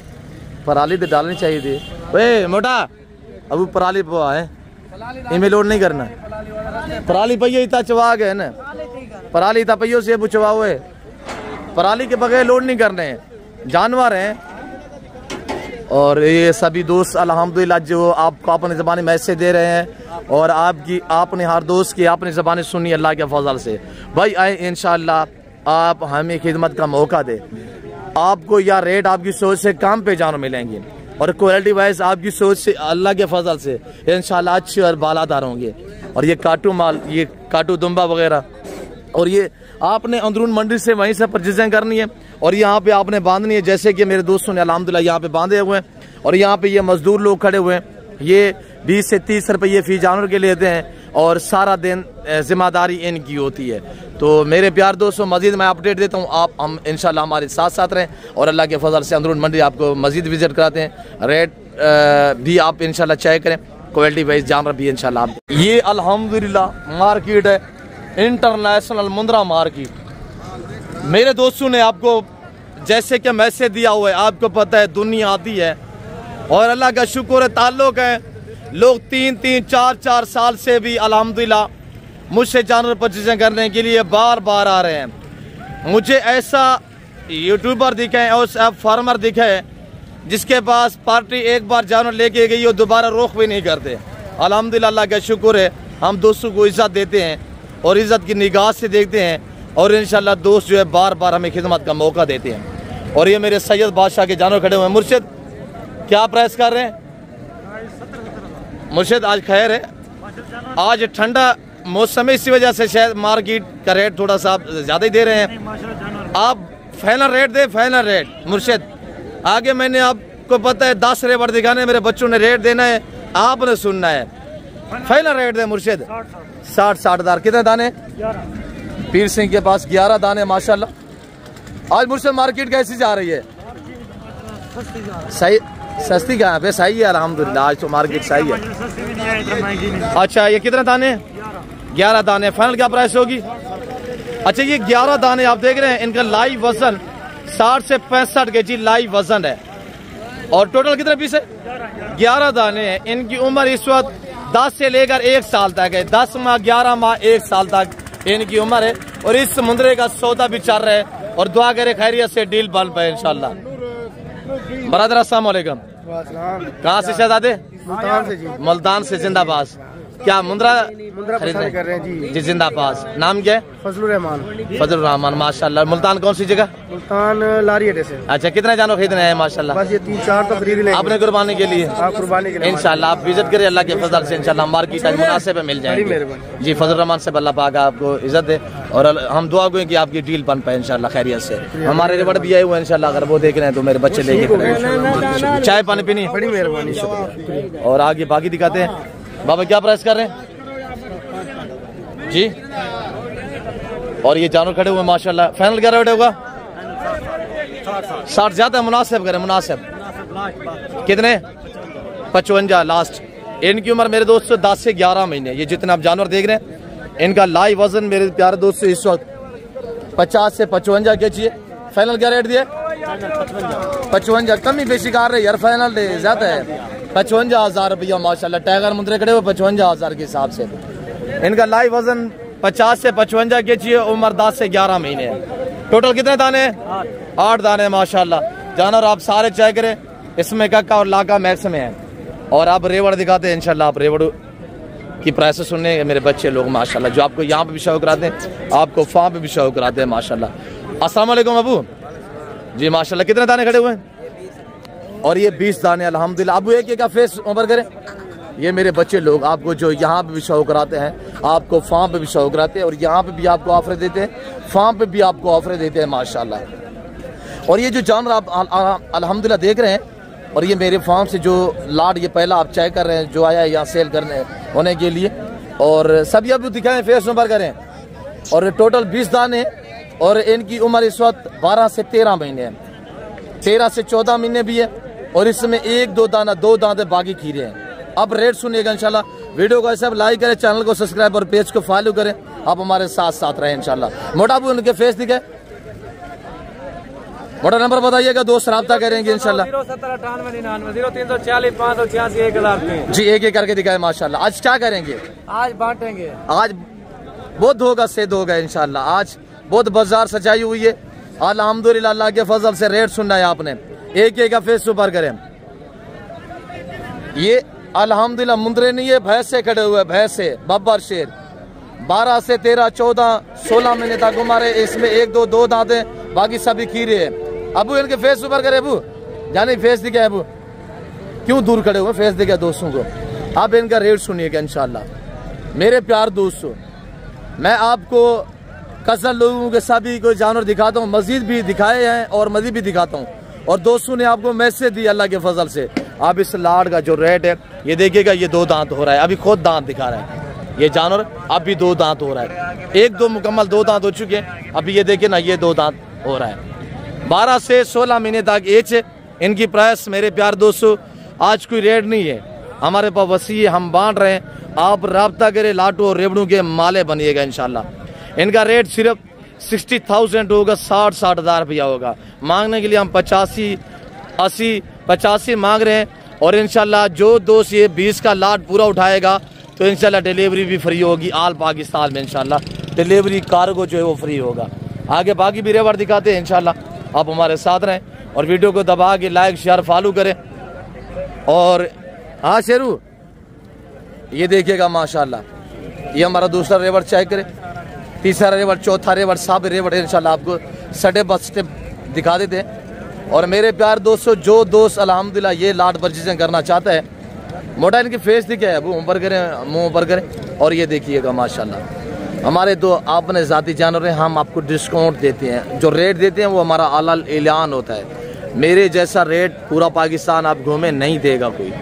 पराली तो डालनी चाहिए थी। वे मोटा अब पराली पवा है, इनमें लोड नहीं करना। पराली पहिए इतना चवा गए ना, पराली इतना पहियों से बुचवा हुए, पराली के बगैर लोड नहीं करने हैं, जानवर हैं। और ये सभी दोस्त अल्हम्दुलिल्लाह जो आपको अपने ज़बानी मैसेज दे रहे हैं और आपने हर दोस्त की अपनी ज़बानी सुनी अल्लाह के फजल से। भाई आए इंशाअल्लाह आप हमें खिदमत का मौका दे, आपको या रेट आपकी सोच से कम पे जानवर मिलेंगे और क्वालिटी वाइज आपकी सोच से अल्लाह के फजल से इंशाअल्लाह अच्छे और बालादार होंगे। और ये काटू माल, ये काटू दुम्बा वगैरह, और ये आपने अंदरून मंडी से वहीं से परचेजिंग करनी है और यहाँ पे आपने बांधनी है, जैसे कि मेरे दोस्तों ने अल्हम्दुलिल्लाह यहाँ पे बांधे हुए हैं। और यहाँ पे ये मजदूर लोग खड़े हुए हैं, ये 20 से 30 रुपये फी जानवर के लेते हैं और सारा दिन जिम्मेदारी इनकी होती है। तो मेरे प्यार दोस्तों, मजीद मैं अपडेट देता हूँ, आप हम इंशाल्लाह हमारे साथ साथ रहें और अल्लाह के फजल से अंदरून मंडी आपको मजीद विजिट कराते हैं। रेट भी आप इंशाल्लाह चेक करें, क्वालिटी वाइज जानवर भी इंशाल्लाह। ये अल्हम्दुलिल्लाह मार्केट है, इंटरनेशनल मुंद्रा मार्केट। मेरे दोस्तों ने आपको जैसे कि मैसेज दिया हुआ है, आपको पता है दुनिया आती है और अल्लाह का शुक्र है, ताल्लुक है, लोग 3-3, 4-4 साल से भी अल्हम्दुलिल्लाह मुझसे जानवर परचेजिंग करने के लिए बार बार आ रहे हैं। मुझे ऐसा यूट्यूबर दिखे है और फार्मर दिखे है जिसके पास पार्टी एक बार जानवर लेके गई और दोबारा रोक भी नहीं करते। अल्हम्दुलिल्लाह अल्लाह का शुक्र है, हम दोस्तों को इज्जत देते हैं और इज्जत की निगाह से देखते हैं और इंशाल्लाह दोस्त जो है बार बार हमें खिदमत का मौका देते हैं। और ये मेरे सैयद बादशाह के जानवर खड़े हुए हैं। मुर्शिद क्या प्राइस कर रहे हैं? मुर्शिद आज खैर है, आज ठंडा मौसम है, इसी वजह से शायद मार्केट का रेट थोड़ा सा ज़्यादा ही दे रहे हैं। आप फाइनल रेट दे, फाइनल रेट मुर्शिद। आगे मैंने आपको पता है 10 रेट दिखाने, मेरे बच्चों ने रेट देना है, आपने सुनना है। फाइनल रेट दे मुर्शिद। 60 हज़ार। कितने दाने? पीर सिंह के पास 11 दाने माशाल्लाह। आज मुर्शिद मार्केट कैसी जा रही है? सही, सस्ती कहाँ पे? सही है अल्हम्दुलिल्लाह, आज तो मार्केट सही है। अच्छा ये कितने दाने? 11 दाने। फाइनल क्या प्राइस होगी? अच्छा ये 11 दाने आप देख रहे हैं, इनका लाइव वजन 60 से 65 kg लाइव वजन है। और टोटल कितने पीस है? 11 दाने हैं। इनकी उम्र इस वक्त 10 से लेकर 1 साल तक है, 10 माह 11 माह 1 साल तक इनकी उम्र है। और इस समुद्रे का सौदा भी चल रहा है और दुआ करे खैरियत से डील बन पाए इंशाल्लाह। बरादर अस्सलाम वालेकुम। कहाँ से शहजादे? मुल्तान से जिंदाबाद। क्या मुंद्रा पसंद कर रहे हैं जी। जी जिंदाबाद। नाम क्या है? फजलुर रहमान। फजलुर रहमान माशाल्लाह। मुल्तान कौन सी जगह? मुल्तान लारी अड्डे से। अच्छा, कितने जानवर खरीदने हैं माशाल्लाह? बस ये 3-4 तो खरीद लेंगे आपने कुर्बानी के लिए। कुर्बानी के लिए इंशाल्लाह आप विजिट करें, अल्लाह के फजल से इंशाल्लाह मार्केट मुनासिब मिल जाएंगे जी। फजल रहमान से अल्लाह पाक आपको इज्जत दे और हम दुआ करें कि आपकी डील बन पाए इंशाल्लाह खैरियत से। हमारे रिवट भी आए हुए इंशाल्लाह, अगर वो देख रहे हैं तो मेरे बच्चे लेके चाय पानी पीनी। बड़ी मेहरबानी। और आगे बाकी दिखाते हैं। बाबा क्या प्राइस कर रहे हैं जी? और ये जानवर खड़े हुए माशाल्लाह। फाइनल क्या रेट होगा? 60 ज्यादा मुनासिब करें, मुनासिब कितने? 55 लास्ट। इनकी उम्र मेरे दोस्त 10 से 11 महीने। ये जितने आप जानवर देख रहे हैं इनका लाइव वजन मेरे प्यारे दोस्त इस वक्त 50 से 55 के चाहिए। फाइनल क्या रेट दिए? 55। कमी बेशी कर रहे यार, फाइनल ज्यादा है 55,000 रुपया माशाल्लाह। टाइगर मुंद्रे खड़े हुए 55,000 के हिसाब से। इनका लाइव वजन 50 से 55 के चाहिए। उम्र 10 से 11 महीने है। टोटल कितने दाने? 8 दाने माशाल्लाह। जानवर आप सारे चेक करें, इसमें कक्का और लाका मैक्स में है। और आप रेवड़ दिखाते हैं इंशाल्लाह। आप रेवड़ की प्राइस सुनने मेरे बच्चे लोग माशाल्लाह, जो आपको यहाँ पे भी शौक कराते हैं, आपको फार्म पे भी शौक कराते हैं माशाल्लाह। अस्सलाम वालेकुम अबू जी माशाल्लाह। कितने दाने खड़े हुए हैं? और ये 20 दाने अल्हम्दुलिल्लाह। अबू एक का फेस ऊपर करें। ये मेरे बच्चे लोग आपको जो यहाँ पे भी शौक कराते हैं, आपको फार्म पे भी शौक कराते हैं और यहाँ पे भी आपको ऑफर देते हैं, फार्म पे भी आपको ऑफर देते हैं माशाल्लाह। और ये जो जानवर आप अल्हम्दुलिल्लाह देख रहे हैं, और ये मेरे फार्म से जो लाड ये पहला आप चेक कर रहे हैं जो आया है यहाँ सेल करने होने के लिए, और सभी अब दिखाएं फेस नंबर करें। और टोटल 20 दाने और इनकी उम्र इस वक्त 12 से 13 महीने है। 13 से 14 महीने भी है और इसमें 1-2 दाना 2 दांते बाकी खीरे हैं। अब रेट सुनिएगा इंशाल्लाह। वीडियो को ऐसे लाइक करें, चैनल को सब्सक्राइब और पेज को फॉलो करें। आप हमारे साथ साथ रहें इंशाल्लाह। मोटा भी उनके फेस दिखे। मोटा नंबर बताइएगा, दोस्त राब्ता करेंगे इंशाल्लाह। 07098 जी एक करके दिखाए माशाल्लाह। आज क्या करेंगे? आज बांटेंगे। आज बहुत होगा सेद होगा इंशाल्लाह। आज बहुत बाजार सजाई हुई है अल्हम्दुलिल्लाह। अल्लाह के फजल से रेट सुनना है आपने। एक का फेस सुपर करें। ये अल्हम्दुलिल्लाह मुंद्रे नहीं है, भैंस से खड़े हुए, भैंस से बब्बर शेर। 12 से 13, 14, 16 महीने तक उम्र। इसमें 1-2 दांते, बाकी सभी खीरे है। अबू इनके फेस ऊपर करे। अबू जाने फेस दिखे। अबू क्यों दूर खड़े हुए? फेस दिखे दोस्तों को। आप इनका रेट सुनिएगा इंशाल्लाह। मेरे प्यार दोस्तों, मैं आपको कसल लोगों के सभी को जानवर दिखाता हूँ, मजीद भी दिखाए हैं और मजीद भी दिखाता हूँ। और दोस्तों ने आपको मैसेज दी अल्लाह के फजल से। आप इस लाड का जो रेट है ये देखिएगा, ये 2 दांत हो रहा है। अभी खुद दांत दिखा रहा है ये जानवर। अब भी 2 दांत हो रहा है। 1-2 मुकम्मल 2 दांत हो चुके हैं। अभी ये देखिए ना, ये 2 दांत हो रहा है। 12 से 16 महीने तक एज है। इनकी प्राइस मेरे प्यार दोस्तों आज कोई रेट नहीं है, हमारे पास वसी है, हम बांट रहे हैं। आप राब्ता करें, लाटू और रेबड़ू के माले बनिएगा इंशाल्लाह। इनका रेट सिर्फ 60,000 होगा, 60 हज़ार रुपया होगा। मांगने के लिए हम 85, 80, 85 मांग रहे हैं। और इंशाल्लाह जो दोस्त ये 20 का लाट पूरा उठाएगा तो इंशाल्लाह डिलीवरी भी फ्री होगी आल पाकिस्तान में। इंशाल्लाह डिलीवरी कार्गो जो है वो फ्री होगा। आगे बाकी भी रेवर दिखाते हैं इंशाल्लाह। आप हमारे साथ रहें और वीडियो को दबा के लाइक शेयर फॉलो करें। और हाँ शेरू ये देखिएगा माशाल्लाह, ये हमारा दूसरा रेवर चेक करें, तीसरा रेवर, चौथा रेवर, सब रेवर इंशाल्लाह आपको स्टेप बाय स्टेप दिखा देते हैं। और मेरे प्यार दोस्तों, जो दोस्त अल्हम्दुलिल्लाह ये लाट परचेजिंग करना चाहता है, मोटा इनकी फेस दिखे है, वो ऊपर करें, मुंह ऊपर करें। और ये देखिएगा माशाल्लाह हमारे दो आपने ज़ाती जानवर हैं, हम आपको डिस्काउंट देते हैं। जो रेट देते हैं वो हमारा आला ऐलान होता है। मेरे जैसा रेट पूरा पाकिस्तान आप घूमे नहीं देगा कोई।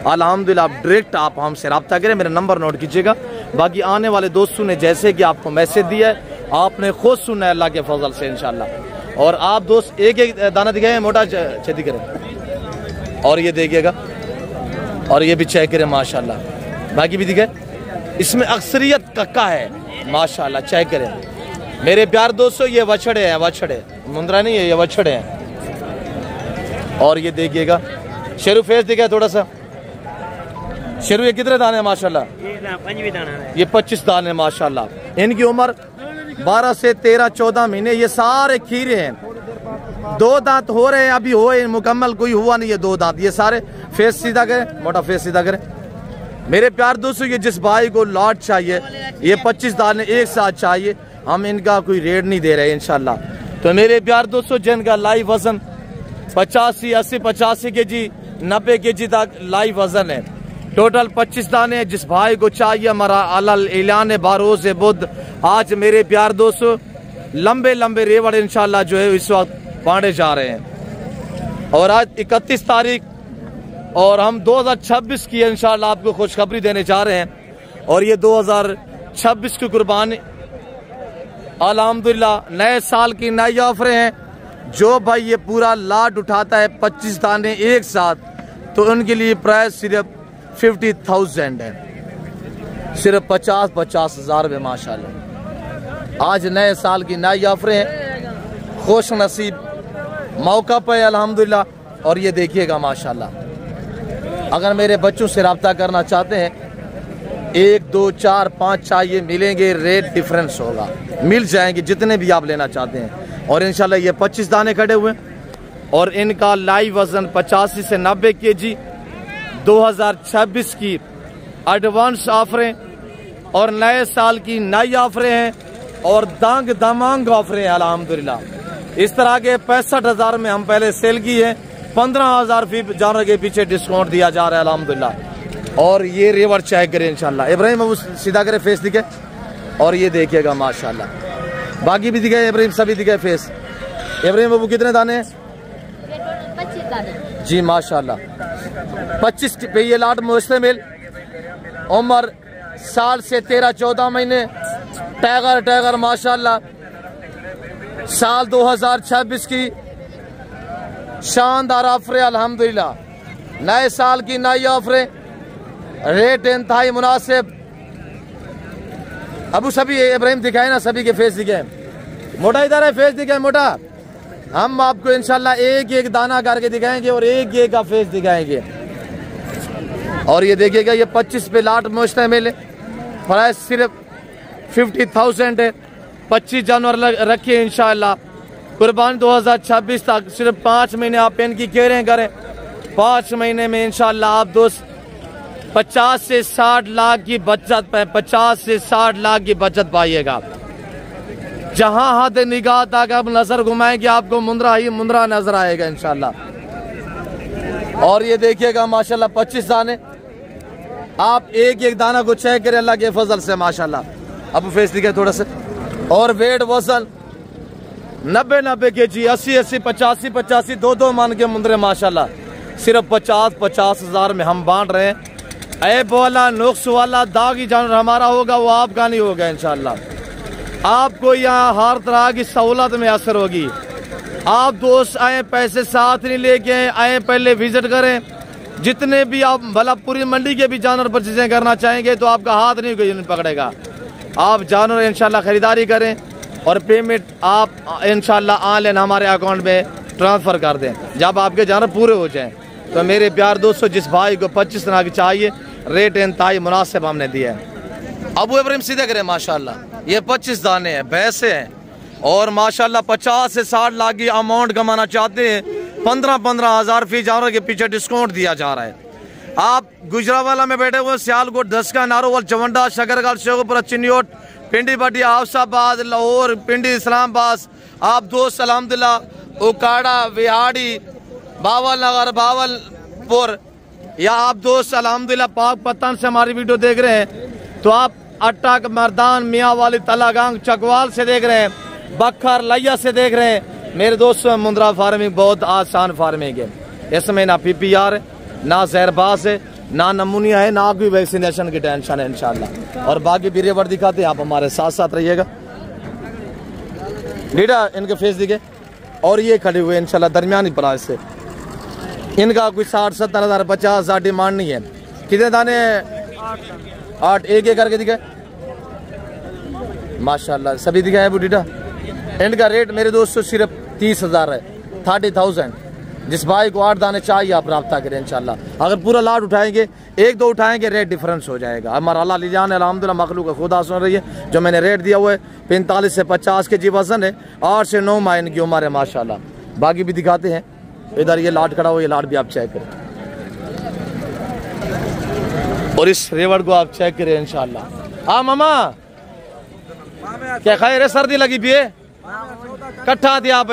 अल्हम्दुलिल्लाह आप डायरेक्ट आप हमसे रब्ता करें, मेरा नंबर नोट कीजिएगा। बाकी आने वाले दोस्तों ने जैसे कि आपको मैसेज दिया है, आपने खुद सुनना है अल्लाह के फजल से इंशाल्लाह। और आप दोस्त एक एक दाना दिखाए, मोटा छेदी करें। और ये देखिएगा, और ये भी चेक करें माशाल्लाह, बाकी भी दिखाए। इसमें अक्सरियत कक्का है माशाल्लाह, चेक करें। मेरे प्यार दोस्तों ये वछड़े हैं, वछड़े मुंद्रा नहीं है, ये वछड़े हैं। और ये देखिएगा शेरू फेस दिखा थोड़ा सा। शेरू ये कितने दाने हैं माशाल्लाह? ये 25 दाने माशाल्लाह। इनकी उम्र 12 से 13, 14 महीने। ये सारे खीरे हैं। 2 दांत हो रहे हैं, अभी हुए मुकम्मल कोई हुआ नहीं है 2 दांत। ये सारे फेस सीधा करें, मोटा फेस सीधा करें। मेरे प्यार दोस्तों, ये जिस भाई को लॉट चाहिए, ये 25 दाने एक साथ चाहिए, हम इनका कोई रेट नहीं दे रहे इंशाल्लाह। तो मेरे प्यार दोस्तों, जिनका लाइव वजन 85, 80, 85 kg, 90 kg तक लाइव वजन है, टोटल 25 दाने जिस भाई को चाहिए, हमारा अलल ऐलान बारोज बुध। आज मेरे प्यार दोस्तों लंबे लंबे रेवड़ इंशाल्लाह जो है इस वक्त बांटे जा रहे हैं। और आज 31 तारीख और हम 2026 की इंशाल्लाह आपको खुशखबरी देने जा रहे हैं। और ये 2026 की कुर्बानी अल्हम्दुलिल्लाह नए साल की नई ऑफरें हैं। जो भाई ये पूरा लाट उठाता है 25 दाने एक साथ, तो उनके लिए प्राइस सिर्फ 50,000 है, सिर्फ 50 हज़ार में माशाल्लाह। आज नए साल की नई ऑफरें हैं, खुश नसीब मौका पे अल्हम्दुलिल्लाह। और ये देखिएगा माशाल्लाह, अगर मेरे बच्चों से रब्ता करना चाहते हैं, 1, 2, 4, 5 चाहिए मिलेंगे, रेट डिफरेंस होगा, मिल जाएंगे जितने भी आप लेना चाहते हैं। और इंशाल्लाह ये 25 दाने खड़े हुए और इनका लाइव वजन 85 से 90 kg। 2026 की एडवांस ऑफरें और नए साल की नई ऑफरें हैं और दांग दमांग ऑफरें हैं अल्हम्दुलिल्लाह। इस तरह के 65,000 में हम पहले सेल की है, 15,000 फी जानवर के पीछे डिस्काउंट दिया जा रहा है अल्हम्दुलिल्लाह। और ये रेवर चेक करें इंशाल्लाह। इब्राहिम अबू सीधा करे, फेस दिखे, और ये देखिएगा माशाल्लाह, बाकी भी दिखे इब्राहिम, सभी दिखे फेस। इब्राहिम अबू कितने दाने हैं? 25 दाने जी माशाल्लाह। 25 पे ये लाट मुश्तमिल, उम्र साल से 13-14 महीने, टैगर टैगर माशाल्लाह। साल 2026 की शानदार ऑफरें अल्हम्दुलिल्लाह, नए साल की नई ऑफरें, रेट इंतहाई मुनासिब। अबू सभी इब्राहिम दिखाए ना, सभी के फेस दिखे। मोटा इधर है, फेस दिखाए मोटा। हम आपको इंशाल्लाह एक एक दाना करके दिखाएंगे और एक एक का फेस दिखाएंगे। और ये देखिएगा, ये 25 पे लाट मुश्तमिल है, प्राइस सिर्फ 50,000 है। 25 जानवर रखिए इंशाल्लाह, कुर्बानी 2026 तक। सिर्फ 5 महीने आप इनकी केयरिंग करें, 5 महीने में इंशाल्लाह आप दोस्त 50 से 60 लाख की बचत पाए, 50 से 60 लाख की बचत पाइएगा। जहां हाथ निगाह तक आप नजर घुमाएंगे, आपको मुंद्रा ही मुंद्रा नजर आएगा इंशाल्लाह। और ये देखिएगा माशाल्लाह 25 दाने, आप एक एक दाना को चेक करें अल्लाह के फजल से माशाल्लाह। अब फेस दिखे थोड़ा सा। और वेट वजन 90 kg, 80, 85, 2 मान के मुंद्रे माशाल्लाह। सिर्फ 50 हज़ार में हम बांट रहे हैं। ऐब वाला, नुक्स वाला, दागी जानवर हमारा होगा, वो आपका नहीं होगा इंशाल्लाह। आपको यहाँ हर तरह की सहूलत में असर होगी। आप दोस्त आए, पैसे साथ नहीं लेके आए, पहले विजिट करें। जितने भी आप भला पूरी मंडी के भी जानवर परचेजिंग करना चाहेंगे तो आपका हाथ नहीं पकड़ेगा। आप जानवर इंशाल्लाह खरीदारी करें और पेमेंट आप इंशाल्लाह ऑनलाइन हमारे अकाउंट में ट्रांसफर कर दें जब आपके जानवर पूरे हो जाएं। तो मेरे प्यार दोस्तों, जिस भाई को 25 तरह की चाहिए, रेट इंतहाई मुनासिब हमने दिया है। अबू इब्राहिम सीधे करें माशाल्लाह, ये 25 दाने हैं, भैंसे हैं और माशाल्लाह 50 से 60 लाख की अमाउंट कमाना चाहते हैं, 15-15 हज़ार फी जानवर के पीछे डिस्काउंट दिया जा रहा है। आप गुजरावाला में बैठे हुए, सियालकोट, दसका, नारोवाल, चवंडा, शकरगढ़, शेखुपुरा, चिन्योट, पिंडी बटी, हाफसाबाद, लाहौर, पिंडी, इस्लामाबाद, आप दोस्त अल्हम्दुलिल्लाह उकाड़ा, विहाड़ी, बावल नगर, बावलपुर, या आप दोस्त अल्हम्दुलिल्लाह पाक पत्तन से हमारी वीडियो देख रहे हैं तो आप अट्टा, मर्दान, मियाँ वाली, तलागांग, चकवाल से देख रहे हैं, बखर, लैया से देख रहे हैं। मेरे दोस्तों, मुंद्रा फार्मिंग बहुत आसान फार्मिंग है, इसमें ना PPR है, ना जहरबाज है, ना नमूनिया है, ना कोई वैक्सीनेशन की टेंशन है इंशाल्लाह। और बाकी भी रेवर दिखाते हैं, आप हमारे साथ साथ रहिएगा। लीडा इनके फेस दिखे। और ये खड़े हुए इंशाल्लाह दरमियानी प्राइस से, इनका कोई 60-70 हज़ार 50 हज़ार डिमांड नहीं है। कितने दाने? 8 एक एक करके दिखे माशाल्लाह, सभी दिखाए बुढ़ीटा। इनका रेट मेरे दोस्तों सिर्फ 30,000 है, 30,000। जिस भाई को 8 दाने चाहिए आप रब्ता करें इंशाल्लाह। अगर पूरा लाट उठाएंगे, 1-2 उठाएंगे, रेट डिफरेंस हो जाएगा। हमारा अल्लाह लीजान अल्हम्दुलिल्लाह मखलूक खुदा सुन रही है। जो मैंने रेट दिया हुआ है 45 से 50 के जी वजन है, 8 से 9 माह इनकी उम्र है माशाल्लाह। बाकी भी दिखाते हैं, इधर ये लाट खड़ा हुआ, ये लाट भी आप चेक करें। और इस रेवड़ को आप चेक करें इंशाल्लाह। हाँ मामा क्या खैर है, सर्दी लगी भी है, कट्ठा दिया आप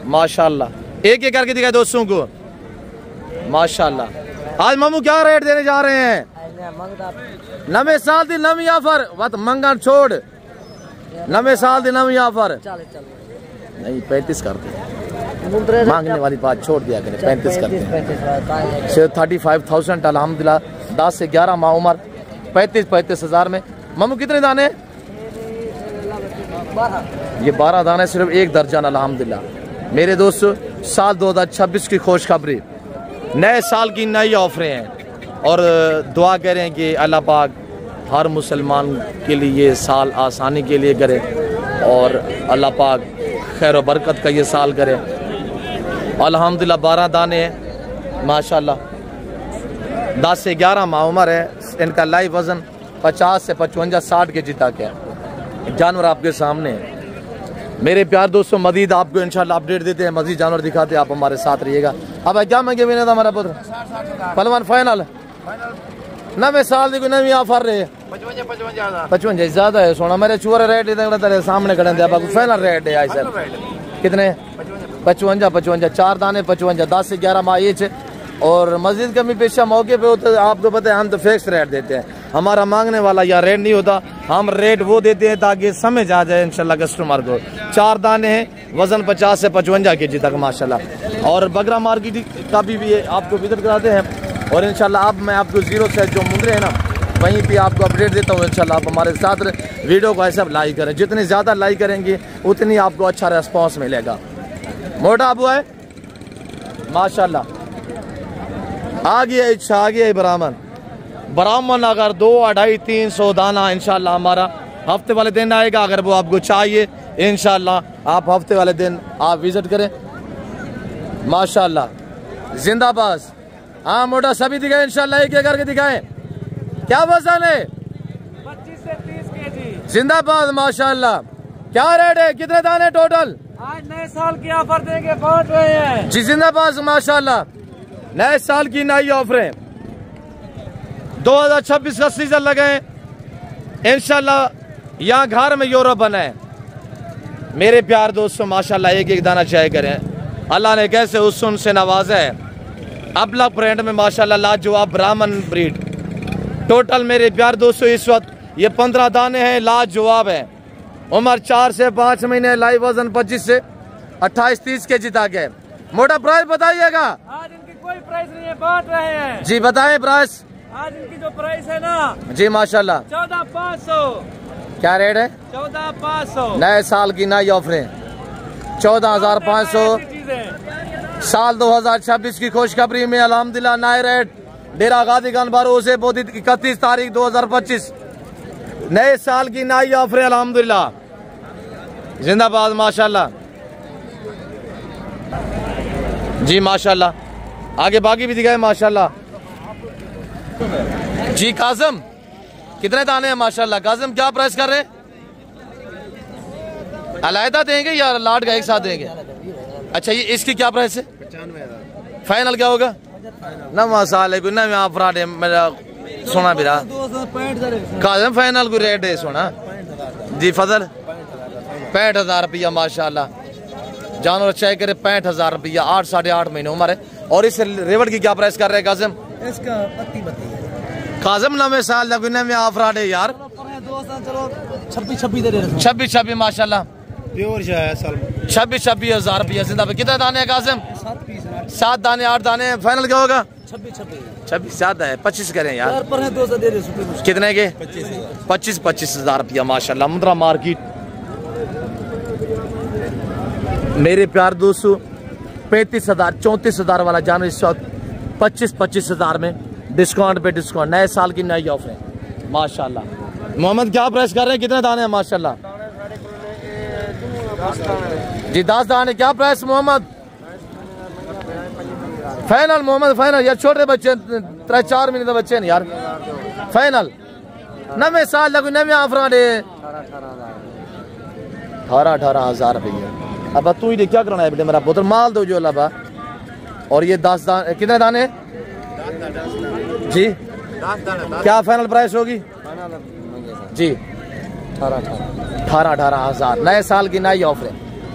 माशाल्लाह। एक एक करके दिखाए दोस्तों को माशाल्लाह। आज मामू क्या रेट देने जा रहे हैं? नवे साल दी नवी ऑफर, वत मंगन छोड़, नवे साल दी नवी ऑफर नहीं 35 करते, मांगने वाली बात छोड़ दिया करें, 35 करते हैं। 35,000 अल्हम्दुलिल्लाह, 10 से 11 माह उम्र, 35 हज़ार में। मामू कितने दाने? ये 12 दाने, सिर्फ एक दर्जन अल्हम्दुलिल्लाह। मेरे दोस्तों साल 2026 की खुशखबरी, नए साल की नई ऑफरें हैं और दुआ करें कि अल्लाह पाक हर मुसलमान के लिए ये साल आसानी के लिए करे और अल्लाह पाक खैर व बरकत का ये साल करे। अल्हम्दुलिल्लाह 12 दाने हैं माशाल्लाह, 10 से 11 माह उम्र है। इनका लाइव वज़न 50 से 55 60 के जी तक है। जानवर आपके सामने है मेरे प्यार दोस्तों। मजीद आपको इंशाल्लाह अपडेट देते हैं, मजीद जानवर दिखाते हैं, आप हमारे साथ रहिएगा। अब क्या महंगे मिले था हमारा पुत्र पहलवान? फाइनल नवे साल की नवी ऑफर रहे 55 ज्यादा है सोना। मेरे चूरे रेट तेरे सामने खड़े थे, फाइनल रेट है सर कितने? 55 4 दाने 55, 10 से 11 माह एज। और मस्जिद कमी पेशा मौके पे होता है, आपको पता है हम तो फिक्स रेट देते हैं, हमारा मांगने वाला या रेट नहीं होता, हम रेट वो देते हैं ताकि समझ आ जाए इंशाल्लाह कस्टमर को। 4 दाने हैं, वजन 50 से 55 के जी तक माशाल्लाह। और बगरा मार्केट का भी आपको विजिट कराते हैं और इंशाल्लाह अब मैं आपको जीरो से जो मुंद्रे हैं ना वहीं पे आपको अपडेट देता हूँ। इंशाल्लाह आप हमारे साथ वीडियो को ऐसा लाइक करें, जितनी ज़्यादा लाइक करेंगे उतनी आपको अच्छा रेस्पॉन्स मिलेगा। मोटा अबू है माशाल्लाह। आ गया इच्छा, आ गया ब्राह्मण अगर 2, 250, 300 दाना इंशाल्लाह हमारा हफ्ते वाले दिन आएगा। अगर वो आपको चाहिए इंशाल्लाह आप हफ्ते वाले दिन आप विजिट करें माशाल्लाह। जिंदाबाद। हाँ मोटा सभी दिखाए इंशाल्लाह, एक एक करके दिखाएं। क्या वजन है? 25 से 30 kg। जिंदाबाद माशाल्लाह। क्या रेट है? कितने दाने टोटल? आज नए साल की ऑफर देंगे, बांट रहे हैं जी। जिंदाबाद माशाल्लाह। नए साल की नई ऑफरें 2026 का सीजन लगे इंशाल्लाह। यहाँ घर में यूरोप बना है मेरे प्यार दोस्तों माशाल्लाह। एक एक दाना चाय करें, अल्लाह ने कैसे हुस्न से नवाजा है। अबला ब्रांड में माशाल्लाह लाजवाब ब्राह्मण ब्रीड। टोटल मेरे प्यार दोस्तों इस वक्त ये 15 दाने हैं, लाजवाब है। उम्र 4 से 5 महीने, लाइव वजन 25 से 28-30 के जी तक है। मोटा प्राइस बताइएगा। आज इनकी कोई प्राइस नहीं है, बांट रहे हैं जी। बताएं प्राइस। आज इनकी जो प्राइस है ना जी माशाल्लाह 14,500। क्या रेट है? 14,500। नए साल की नई ऑफरें 14,500। साल 2026 की खुशखबरी में अल्हम्दुलिल्लाह नए रेट। डेरा गाजी खान भरोसे 31 तारीख 2025 नए साल की नई ऑफरें अल्हम्दुलिल्लाह। जिंदाबाद माशाल्लाह जी माशाल्लाह। आगे बाकी भी दिखाए माशाल्लाह जी। काजम कितने दाने हैं माशाल्लाह? काजम क्या प्राइस कर रहे हैं? अलहदा देंगे या लाट का एक साथ देंगे? अच्छा ये इसकी क्या प्राइस है? 95,000। फाइनल क्या होगा? नवा साल है ना यहाँ फ्राड है मेरा सोना भी रहा। काजम फाइनल को रेट है सोना जी। फजल 65,000 रुपया माशाल्लाह। जानवर चेक करे 65,000 रुपया, 8 साढ़े 8 महीने उम्र है। और इस रेवड़ की क्या प्राइस कर रहे हैं काजम? इसका 32 काजम नवे साल लगने में आफराड है यार। 26 दे रहे 26 माशाल्लाह। 26,000 रुपया। जिंदा कितने दाने हैं काजम? 7 दाने 8 दाने हैं। फाइनल क्या होगा? 26 ज्यादा है, 25 करें यार। कितने के? 25,000 रुपया माशाल्लाह। मुद्रा मार्केट मेरे प्यार दोस्तों 35,000 34,000 वाला जानवर इस वक्त 25,000 में डिस्काउंट पे डिस्काउंट। नए साल की नई ऑफर माशाल्लाह। मोहम्मद क्या प्राइस कर रहे हैं? कितने दाने हैं माशाल्लाह? जी 10 दाने। क्या price Mohammed? Final Mohammed final यार। छोटे बच्चे 3-4 महीने के बच्चे हैं यार। फाइनल नवे साल लगू नवे ऑफर 18,000 रुपये। अब तू ही क्या करना है बेटे? मेरा पुत्र माल दो जो अल्लाह। और ये 10 दाने कितने दाने जी? क्या फाइनल प्राइस होगी जी? 18,000 नए साल की नई ऑफर है।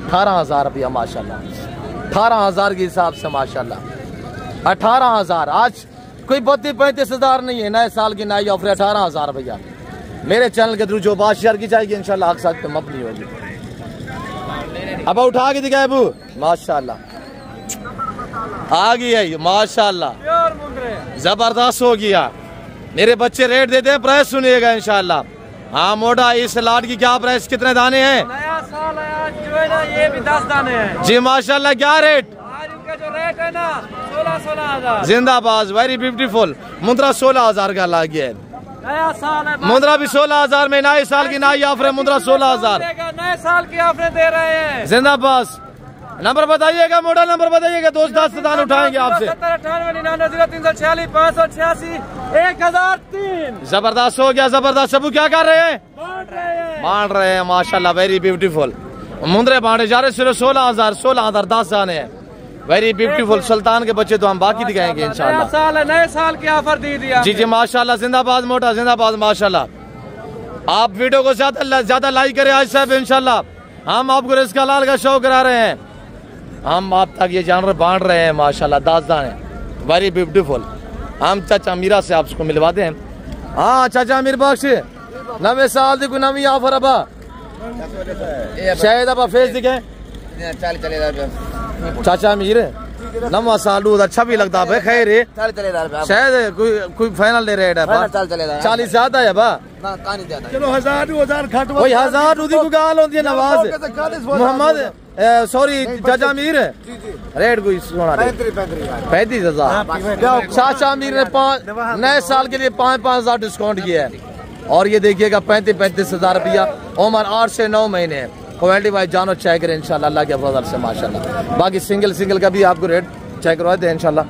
18,000 रुपया माशाल्लाह, 18,000 के हिसाब से माशाल्लाह 18,000। आज कोई 32-35,000 नहीं है, नए साल की नई ऑफर 18,000 रुपया। मेरे चैनल के थ्रू जो बात शेयर की जाएगी इंशाल्लाह आपके साथ मपनी होगी। अब उठा के दिखाए अबू माशाल्लाह, आ गई है माशाल्लाह, जबरदस्त हो गया। मेरे बच्चे रेट देते हैं, प्राइस सुनिएगा इंशाल्लाह। हाँ मोटा, इस लाट की क्या प्राइस, कितने दाने हैं? नया साल आया जो है ना, ये भी 10 दाने हैं जी माशाल्लाह। क्या रेट? आज इनका जो रेट है ना 16,000 जिंदाबाद, वेरी ब्यूटीफुल। मुद्रा 16,000 का ला गया है। नया साल है, मुद्रा भी 16,000 में, नए साल की नई ऑफर है। मुद्रा 16,000 नए साल की ऑफर दे रहे हैं। जिंदाबाद। नंबर बताइएगा, मोटा नंबर बताइएगा, 10 दान उठाएंगे आपसे। 70-98-99-03 जबरदस्त हो गया, जबरदस्त। सबू क्या कर रहे हैं? बांट रहे हैं माशाल्लाह, वेरी ब्यूटीफुल। मुंदरे बांटे जा रहे, सिर्फ 16,000 10 दाने हैं, वेरी ब्यूटीफुल। सुल्तान के बच्चे तो हम बाकी दिखाएंगे इंशाल्लाह। साल है, नए साल की ऑफर दी दिया। जी जी माशाल्लाह, जिंदाबाद मोटा, जिंदाबाद माशाल्लाह। आप वीडियो को ज्यादा लाइक करें आज साहब इंशाल्लाह। हम आपको रिस्क हलाल का शो करा रहे हैं, हम आप तक ये जानवर बांट रहे हैं माशाल्लाह। 10 दाने, वेरी ब्यूटीफुल। हम चाचा मीरा से आपको मिलवाते हैं। हाँ चाचा मीर बख्श, नवे साल की कोई नवी ऑफर अबा शायद अब फेस दिखे चाचा मीर, नवा साल अच्छा भी लगता है। खैर शायद कोई फाइनल दे रेट है 40 ज्यादा है बा। चलो 1,000 खट, कोई 1,000 को गाल होती है नवाज मोहम्मद, सॉरी चाचा मीर, रेट कोई सोना 35,000। चाचा मीर ने नए साल के लिए 5,000 डिस्काउंट किया है। और ये देखिएगा 35,000 रुपया, उम्र 8 से 9 महीने है। क्वालिटी वाइज जानो चेक करें इंशाल्लाह अल्लाह के फजल से माशाल्लाह। बाकी सिंगल का भी आपको रेट चेक करवा दें इंशाल्लाह।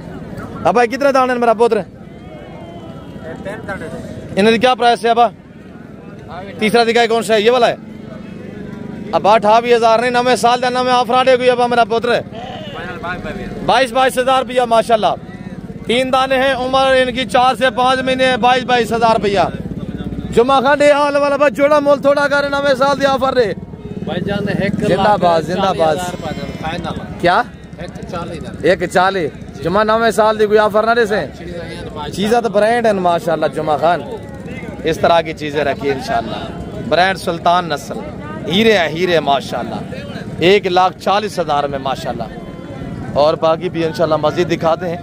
अब भाई कितने दाने मेरा पुत्र? इन्हें क्या प्राइस है? अब तीसरा दिखाए कौन सा है? ये वाला है। अब 28,000 नहीं, नवे साल का नवे ऑफर आने अब मेरा पुत्र 22,000 रुपया माशाल्लाह। 3 दाने हैं, उम्र इनकी 4 से 5 महीने है। 22,000 रुपया जुमा खान हाल वाला बस जोड़ा मोल थोड़ा कर नवे साल की ऑफर रे। जिंदाबाद जिंदाबाद। क्या 140 जुमा नवे साल की कोई ऑफर ना दे चीज़ा तो ब्रांड है माशाल्लाह। जुमा खान इस तरह की चीजें रखिए इंशाल्लाह। ब्रांड सुल्तान नस्ल, हीरे हैं हीरे माशाल्लाह। 1,40,000 में माशाल्लाह। और बाकी भी इंशाल्लाह मस्जिद दिखाते हैं,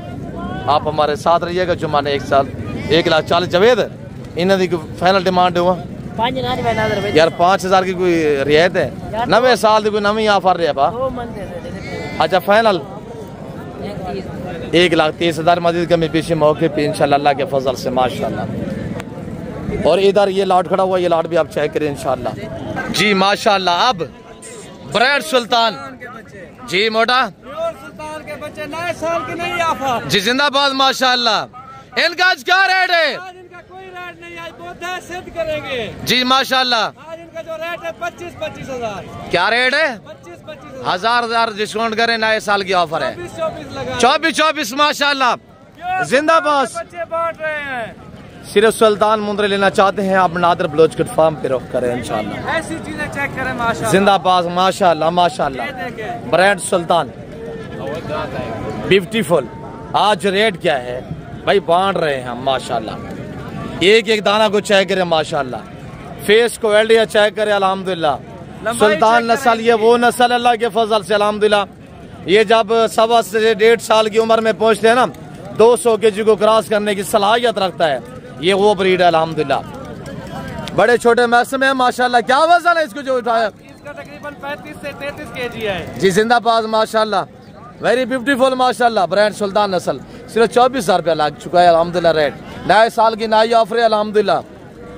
आप हमारे साथ रहिएगा। जुमा ने 1 साल 1,40,000 जवेद इन्होंने की फाइनल डिमांड हुआ यार 5,000 की कोई रियायत है? नवे साल की कोई नवी ऑफर रहा बा। अच्छा फाइनल 1,30,000 मस्जिद कमी पीछे मौके पे इंशाल्लाह अल्लाह के फजल से माशाल्लाह। और इधर ये लाट खड़ा हुआ, ये लाट भी आप चेक करें इंशाल्लाह। जी माशाल्लाह। अब ब्रांड सुल्तान जी मोटा सुल्तान के बच्चे नए साल की नई ऑफर जी जिंदाबाद माशाल्लाह। इनका आज क्या रेट है? आज इनका कोई रेट नहीं, आज बहुत सिद्ध करेंगे जी माशाल्लाह। आज इनका जो रेट है 25,000। क्या रेट है? 25,000 1,000 डिस्काउंट करें, नए साल की ऑफर है। 24 24 माशाल्लाह। जिंदाबाद। बच्चे बांट रहे हैं। सिर्फ सुल्तान मुंदरे लेना चाहते हैं आप नादर ब्लोच कट फार्म पे रुख करें इंशाल्लाह। ऐसी चीजें चेक करें माशाल्लाह। जिंदाबाद माशाल्लाह माशाल्लाह। ब्रांड सुल्तान ब्यूटीफुल। आज रेट क्या है भाई? बांट रहे हैं हम माशाल्लाह। एक दाना को चेक करें माशाल्लाह। फेस क्वालिटी चेक करें अल्हम्दुलिल्लाह। सुल्तान नस्ल ये वो नस्ल अल्लाह के फजल से अल्हम्दुलिल्लाह। ये जब 1.25 से 1.5 साल की उम्र में पहुंचते हैं ना, 200 kg को क्रॉस करने की सलाहियत रखता है। ये वो ब्रीड है अल्हम्दुलिल्लाह। बड़े छोटे मैस में माशाल्लाह। क्या वजन है इसको जो उठाया? इसका तकरीबन 35 से 33 kg है जी जिंदाबाद माशाल्लाह। वेरी ब्यूटीफुल माशाल्लाह। ब्रांड सुल्तान नस्ल सिर्फ 24,000 रुपया लग चुका है अल्हम्दुलिल्लाह। रेट नए साल की नई ऑफर है अल्हम्दुलिल्लाह।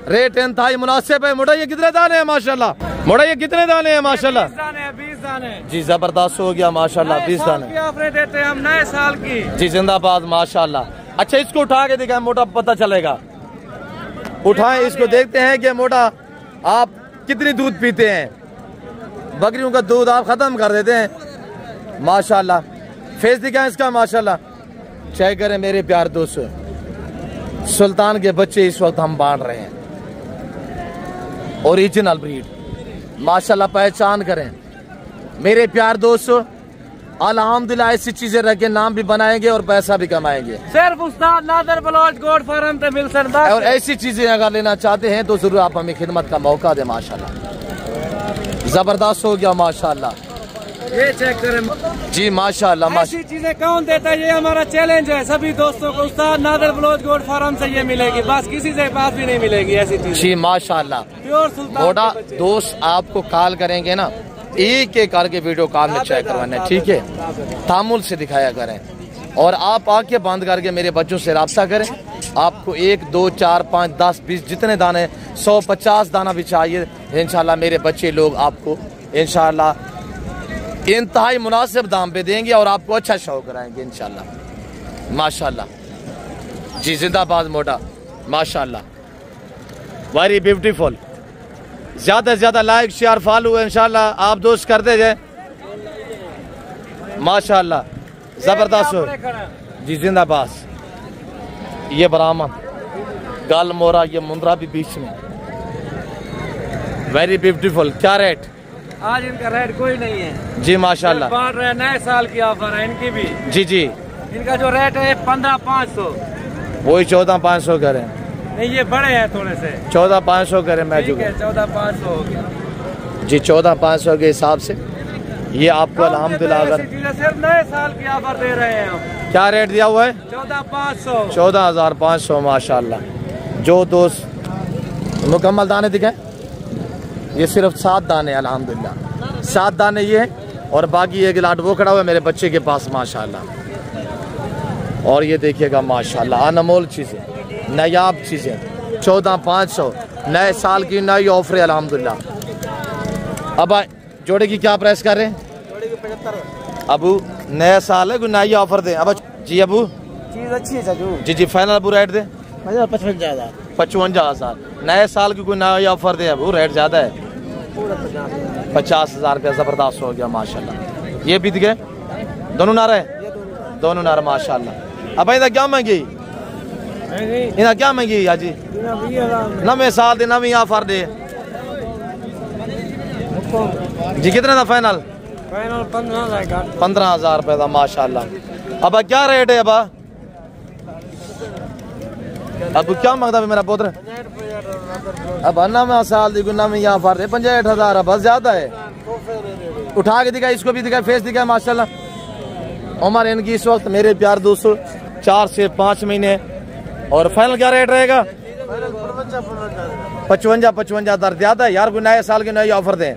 रेट इंतहाई मुनासिब है। मोटा ये कितने दाने हैं माशाल्लाह? मोटा ये कितने दाने हैं माशाल्लाह? 20 दाने जी जबरदस्त हो गया माशाल्लाह। 20 दाने ऑफरें देते हैं हम नए साल की जी जिंदाबाद माशाल्लाह। अच्छा इसको उठा के दिखाएं, मोटा पता चलेगा। उठाएं इसको, देखते हैं कि मोटा आप कितनी दूध पीते हैं। बकरियों का दूध आप खत्म कर देते हैं माशाल्लाह। फेस दिखाएं इसका माशाल्लाह। चेक करें मेरे प्यार दोस्तों, सुल्तान के बच्चे इस वक्त हम बांट रहे हैं, ओरिजिनल ब्रीड माशाल्लाह, पहचान करें मेरे प्यार दोस्तों। अल्हम्दुलिल्लाह ऐसी चीजें रख के नाम भी बनाएंगे और पैसा भी कमाएंगे। सिर्फ उस्ताद नादर बलोच गोट फार्म पे मिल सकता है। और ऐसी चीजें अगर लेना चाहते हैं तो जरूर आप हमें खिदमत का मौका दें। माशाल्लाह जबरदस्त हो गया माशाल्लाह, ये चेक करें जी माशाल्लाह। ऐसी चीजें कौन देता है, ये हमारा चैलेंज है सभी दोस्तों को। उस्ताद नादर बलोच गोट फार्म से ये मिलेगी, बस किसी से पास भी नहीं मिलेगी ऐसी चीज जी माशाल्लाह। प्योर सुल्तान मोटा दोस्त आपको कॉल करेंगे ना, एक एक करके वीडियो कॉल में चेक करवाना, ठीक है, तामुल से दिखाया करें और आप आके बंद करके मेरे बच्चों से रब्ता करें। आपको 1 2 4 5 10 20 जितने दाने 150 दाना भी चाहिए इंशाल्लाह मेरे बच्चे लोग आपको इंशाल्लाह इंतहाई मुनासिब दाम पे देंगे और आपको अच्छा शौक कराएंगे इंशाल्लाह माशाल्लाह। जी जिंदाबाद मोटा माशाल्लाह, वेरी ब्यूटीफुल। ज्यादा से ज्यादा लाइक शेयर फॉलो इंशाल्लाह आप दोस्त करते जाए माशाल्लाह, जबरदस्त हो जी जिंदाबाद। ये ब्राह्मण गाल मोरा, ये मुंद्रा भी बीच में, वेरी ब्यूटीफुल। क्या रेट? आज इनका रेट कोई नहीं है जी माशाल्लाह, बांट रहे, नए साल की ऑफर है इनकी भी। जी जी, इनका जो रेट है 15,500, वही 14,500 करें। नहीं ये बड़े हैं थोड़े से, 14,500 करें मैं जो 14,500 हो गया जी, 14,500 के हिसाब से ये आपको अल्हम्दुलिल्लाह अगर सिर्फ नए साल की ऑफर दे रहे हैं हम। क्या रेट दिया हुआ है? 14,500 14,500 माशाल्लाह। जो दोस्त मुकम्मल दाने दिखाए, ये सिर्फ 7 दाने अल्हम्दुलिल्लाह, 7 दाने ये हैं और बाकी एक लाट वो खड़ा हुआ है मेरे बच्चे के पास माशाल्लाह। और ये देखिएगा माशाल्लाह अनमोल चीज़ें, नायाब चीज़ें, 14,500 नए साल की नई ऑफर है अल्हम्दुलिल्लाह। अब जोड़े की क्या प्राइस कर रहे हैं? अबू नया साल है, कोई नई ऑफर दे। अब जी अबू चीज अच्छी है चाचू। जी जी, फाइनल अबू रेट दे 55,000। 55,000 नए साल की कोई नई ऑफर दे अबू, रेट ज्यादा है 50,000 रुपया। जबरदस्त हो गया माशाल्लाह। ये बीत गए दोनों नारे हैं, दोनों नारे माशाल्लाह। अब इधर क्या महंगी, इधर क्या महंगी हाजी? नवे साल दे नवी ऑफर दे जी। कितने का फाइनल? 15,000 रुपए का माशाल्लाह। अब क्या रेट है? अब क्या मांगता मेरा पुत्र? अब नवा साल दी नवी ऑफर दे 65,000, बस ज्यादा है। उठा के दिखा, इसको भी दिखा, फेस दिखा माशाल्लाह। उम्र इनकी इस वक्त मेरे प्यार दोस्तों 4 से 5 महीने। और फाइनल क्या रेट रहेगा? 55,000 ज्यादा है यार, कोई नए साल की नई ऑफर दें।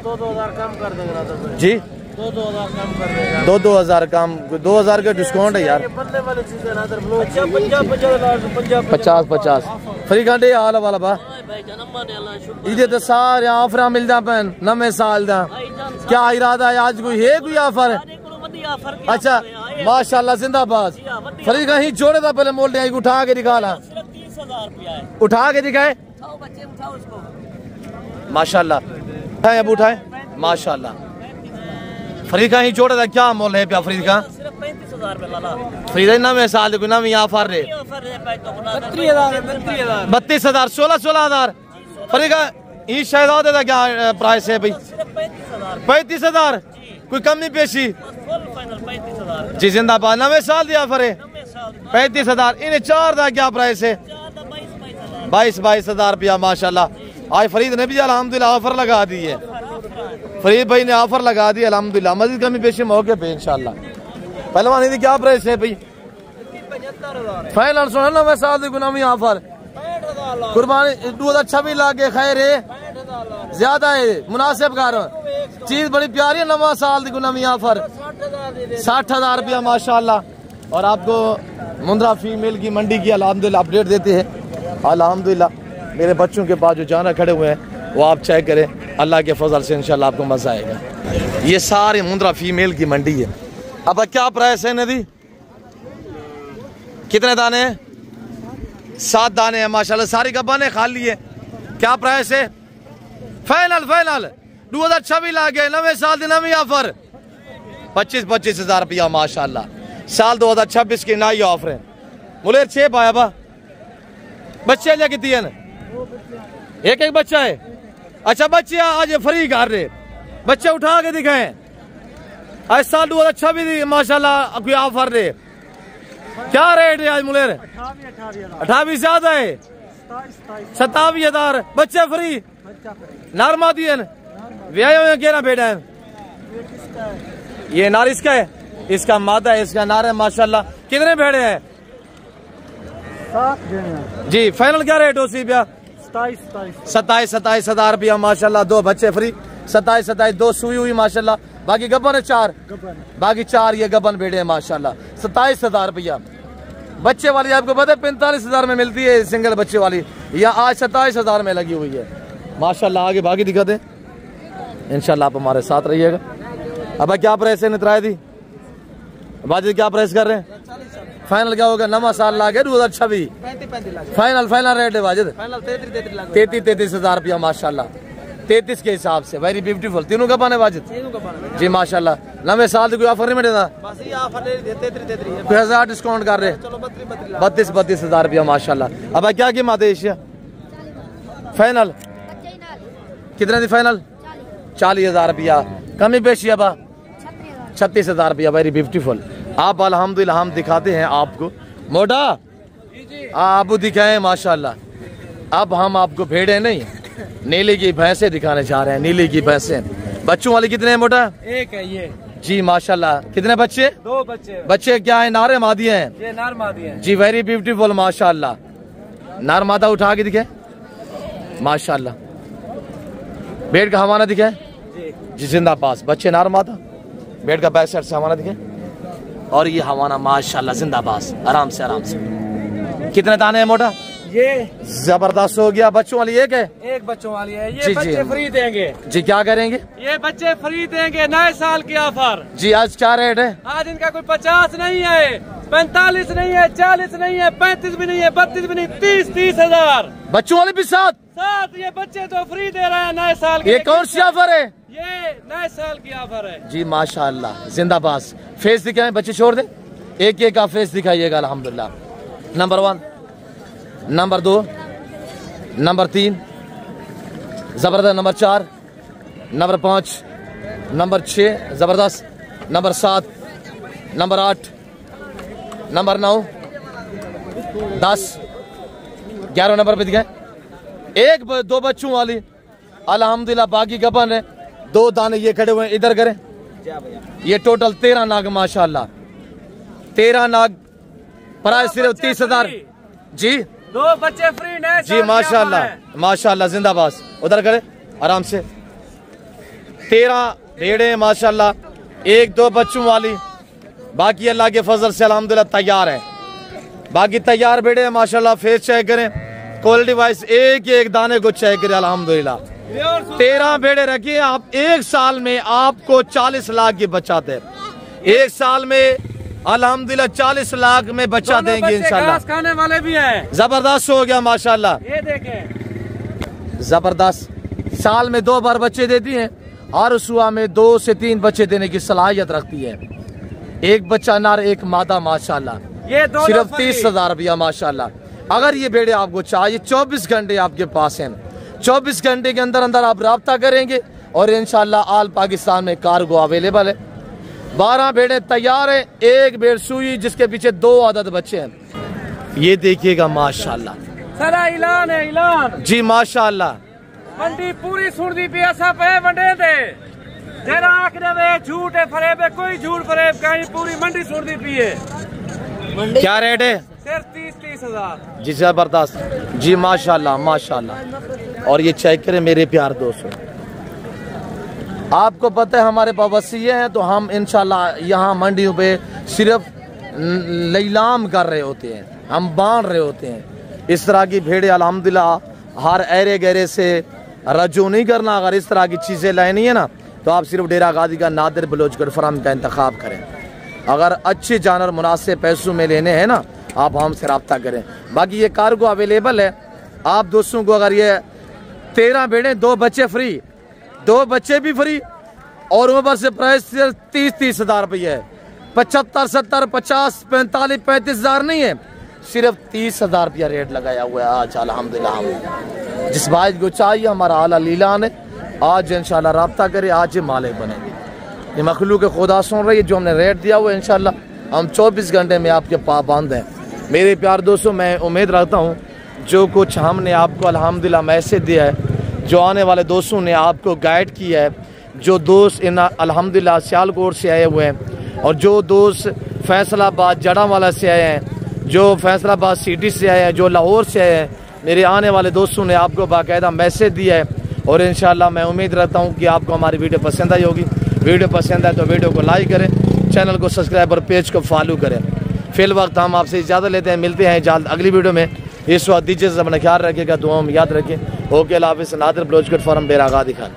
2,000 कम कर देंगे जी, 2,000 कम कर देंगे। 2,000 कम, 2,000 का डिस्काउंट है यार। 50 फ्री घंटे हाल वाला बा इधे तो सारे ऑफर मिलता पैन नवे साल का। क्या इरादा है आज? कोई है कोई ऑफर? अच्छा माशाल्लाह जिंदाबाद। फ्री का ही जोड़े था पहले मोल उठा के दिखा, उठा के दिखाए माशाल्लाह। अब उठाए माशाल्लाह। फ्री का ही जोड़े था, क्या मोल है फ्री का? 35,000 नवे साल को नवी ऑफर रे 32,000 16,000 फ्री का ही शहजादे का क्या प्राइस है भाई? 35,000 कोई कमी पेशी जी जिंदाबाद। नवे साल दिया ऑफर है 35,000। इन्हें 4 का क्या प्राइस है? 22,000 रुपया माशाल्लाह। आज फरीद ने भी अल्हम्दुलिल्लाह ऑफर लगा दी है, फरीद भाई ने ऑफर लगा दी अल्हम्दुलिल्लाह। मजीद कमी पेशी मौके पे इंशाल्लाह। पहलवानी की क्या प्राइस है भाई? फाइनल सुना नवे साल की गुनामी ऑफर कुर्बानी 2026 लागे खैर है, ज्यादा है मुनासिब कर चीज बड़ी प्यारी है। नवा साल की गुनामी ऑफर 60,000 रुपया माशाल्लाह। और आपको मुंद्रा फीमेल की मंडी की अल्हम्दुलिल्लाह अपडेट देते हैं अल्हम्दुलिल्लाह। मेरे बच्चों के पास जो जाना खड़े हुए हैं वो आप चेक करें, अल्लाह के फजल से इंशाल्लाह आपको मजा आएगा। ये सारे मुंद्रा फीमेल की मंडी है। अब क्या प्राइस है नदी? कितने दाने हैं? 7 दाने हैं माशाल्लाह। सारी गब्बाने खाली है। क्या प्राइस है? फाइनल 2026 लागे नवे साल की नवी ऑफर 25,000 रुपया माशाल्लाह। साल 2026 की नई ऑफर है। मुलेर 6 पाया बा बच्चे जा कितनी है? एक एक बच्चा है। अच्छा बच्चे आज फ्री कर रहे, बच्चे उठा के दिखाएं। आज साल बहुत अच्छा भी दी माशाल्लाह, कोई ऑफर दे। क्या रेट है आज मुलेर? 28 ज्यादा है, 27,000। बच्चे फ्री नारमा दिए व्याह केना बेटा है? ये नार इसका है, इसका मादा है, इसका नार है माशाल्लाह। कितने भेड़े हैं जी? फाइनल क्या रेट हो सी भैया? 27,000 रुपया माशाल्लाह। 2 बच्चे फ्री, 27,000। 2 सुई हुई माशाल्लाह, बाकी गबन है 4, बाकी 4 ये गबन भेड़े हैं माशाल्लाह। 27,000 रुपया बच्चे वाली आपको पता है 45,000 में मिलती है सिंगल बच्चे वाली, या आज 27,000 में लगी हुई है माशाल्लाह। आगे बाकी दिखा दे इंशाल्लाह, आप हमारे साथ रहिएगा। अब क्या प्राइस है नितराए दी बाजी? क्या प्राइस कर रहे हैं? फाइनल क्या होगा? नवा साल लागे 2026 फाइनल रेट है वाजिद? 33,000 रुपया माशाल्लाह। 33 के हिसाब से वेरी ब्यूटीफुल। तीनों का पाने वाजिद जी माशाल्लाह। नवे साल कोई ऑफर नहीं मिलेगा? कोई 1000 डिस्काउंट कर रहे? 32,000 रुपया माशाल्लाह। अब क्या कीमत है एशिया? फाइनल कितने दी? फाइनल 40,000 रुपया। कमी बेशी अब 36,000 रुपया। Very beautiful. आप अल्हम्दुलिल्लाह हम दिखाते हैं आपको मोटा आप दिखाएं माशाल्लाह। अब हम आपको भेड़े नहीं, नीली की भैंसे दिखाने जा रहे हैं। नीली की भैंसे बच्चों वाली कितने हैं मोटा? एक है ये जी माशाल्लाह। कितने बच्चे? 2 बच्चे। बच्चे क्या है? नारे मादी हैं? ये नार मादी है जी। वेरी ब्यूटीफुल माशाल्लाह। नार मादा उठा के दिखे माशाल्लाह। बेड का हवाना दिखे जी जिंदाबाद। बच्चे नार मादा, बेड का बैक साइड से हवाना दिखे, और ये हवाना माशाल्लाह जिंदाबाद। आराम से आराम से। कितने दाने हैं मोटा? ये जबरदस्त हो गया। बच्चों वाली एक है? एक बच्चों वाली है। ये जी, बच्चे जी। फ्री देंगे जी। क्या करेंगे? ये बच्चे फ्री देंगे, नए साल की ऑफर। जी। आज क्या रेट है? आज इनका कोई 50 नहीं है, 45 नहीं है, 40 नहीं है, 35 भी नहीं है, 32 भी नहीं, 30,000। बच्चों वाले भी साथ ये बच्चे तो फ्री दे रहे हैं नए साल के। ये कौन सी ऑफर है? ये नए साल की ऑफर है जी माशाल्लाह जिंदाबाद। फेस दिखाएं, बच्चे छोड़ दे, एक एक का फेस दिखाइएगा अल्हम्दुलिल्लाह। नंबर 1, नंबर 2, नंबर 3 जबरदस्त, नंबर 4, नंबर 5, नंबर 6 जबरदस्त, नंबर 7, नंबर 8, नंबर 9, 10, 11 नंबर पे दिखाएं। 1-2 बच्चों वाली अल्हम्दुलिल्लाह। बाकी गबन है, 2 दाने ये खड़े हुए हैं, इधर करें। ये टोटल 13 नाग माशाल्लाह। 13 नाग, प्राइस सिर्फ 30,000 जी। 2 बच्चे फ्री नए जी माशाल्लाह माशाल्लाह जिंदाबाद। उधर करें आराम से। 13 भेड़े माशाल्लाह, 1-2 बच्चों वाली। बाकी अल्लाह के फजल से अल्हम्दुलिल्लाह तैयार है। बाकी तैयार भेड़े माशाल्लाह। फेस चेक करें, क्वालिटी वाइज एक एक दाने को चेक करें अल्हम्दुलिल्लाह। 13 भेड़े रखिए आप। 1 साल में आपको 40 लाख की बचत है। 1 साल में अल्हम्दुलिल्लाह 40 लाख में बच्चा देंगे इंशाल्लाह। घास खाने वाले भी हैं। जबरदस्त हो गया माशाल्लाह। ये देखें जबरदस्त। साल में 2 बार बच्चे देती हैं, हर सुबह में 2 से 3 बच्चे देने की सलाहियत रखती है। 1 बच्चा नर, 1 मादा माशाल्लाह। ये सिर्फ 30,000 रुपया माशाल्लाह। अगर ये भेड़े आपको चाहिए 24 घंटे आपके पास हैं। 24 घंटे के अंदर अंदर आप राब्ता करेंगे और इंशाल्लाह आल पाकिस्तान में कार्गो अवेलेबल है। 12 भेड़े तैयार हैं, 1 भेड़ सुई जिसके पीछे 2 आदत बच्चे हैं। ये देखिएगा माशाल्लाह। सारा ऐलान है, ऐलान जी माशाल्लाह। मंडी पूरी सुनदी पे ऐसा पे वंडे दे जरा आखने वे झूठ है फरेब है, कोई झूठ फरेब कहीं, पूरी मंडी सुनदी पी है। क्या रेट है? सिर्फ 30,000 जी जबरदस्त जी माशाल्लाह माशाल्लाह। और ये चेक करें मेरे प्यार दोस्तों, आपको पता है हमारे पाबसिये हैं तो हम इंशाल्लाह यहाँ मंडियों पे सिर्फ लीलाम कर रहे होते हैं, हम बांट रहे होते हैं। इस तरह की भेड़े अल्हम्दुलिल्लाह हर एरे गहरे से रजू नहीं करना। अगर इस तरह की चीज़ें लेनी है ना तो आप सिर्फ डेरा गाजी का नादिर बलोचगढ़ फार्म का इंतखाब करें। अगर अच्छे जानवर मुनासिब पैसों में लेने हैं ना आप हमसे रब्ता करें। बाकी ये कार्गो अवेलेबल है आप दोस्तों को। अगर ये 13 भेड़े 2 बच्चे फ्री, 2 बच्चे भी फ्री और ऊपर से प्राइस सिर्फ 30,000 रुपये है। 75, 70, 50, 45, 35,000 नहीं है, सिर्फ 30,000 रुपया रेट लगाया हुआ है आज अल्हम्दुलिल्लाह। जिस भाई को चाहिए हमारा आला लीला ने आज इंशाल्लाह रब्ता करे, आज ये मालिक बनेंगे। ये मखलूक खुदा सुन रही है जो हमने रेट दिया हुआ है, इंशाल्लाह हम 24 घंटे में आपके पाबंद हैं। मेरे प्यार दोस्तों, मैं उम्मीद रखता हूँ जो कुछ हमने आपको अल्हम्दुलिल्लाह मैसेज दिया है, जो आने वाले दोस्तों ने आपको गाइड किया है, जो दोस्त इन अल्हम्दुलिल्लाह सियालकोट से आए हुए हैं और जो दोस्त फैसलाबाद जड़ावाला से आए हैं, जो फैसलाबाद सिटी से आए हैं, जो लाहौर से आए हैं, मेरे आने वाले दोस्तों ने आपको बाकायदा मैसेज दिया है। और इंशाल्लाह मैं उम्मीद रखता हूँ कि आपको हमारी वीडियो पसंद आई होगी। वीडियो पसंद आए तो वीडियो को लाइक करें, चैनल को सब्सक्राइब और पेज को फॉलो करें। फिल वक्त हम आपसे इजाज़त लेते हैं, मिलते हैं जल्द अगली वीडियो में। इस वक्त दीजिए, अपना ख्याल रखिएगा, दुआ में याद रखें। ओके, अल्लाह हाफ़िज़। नादिर बलोचगढ़ फॉरम बेरागादी खान।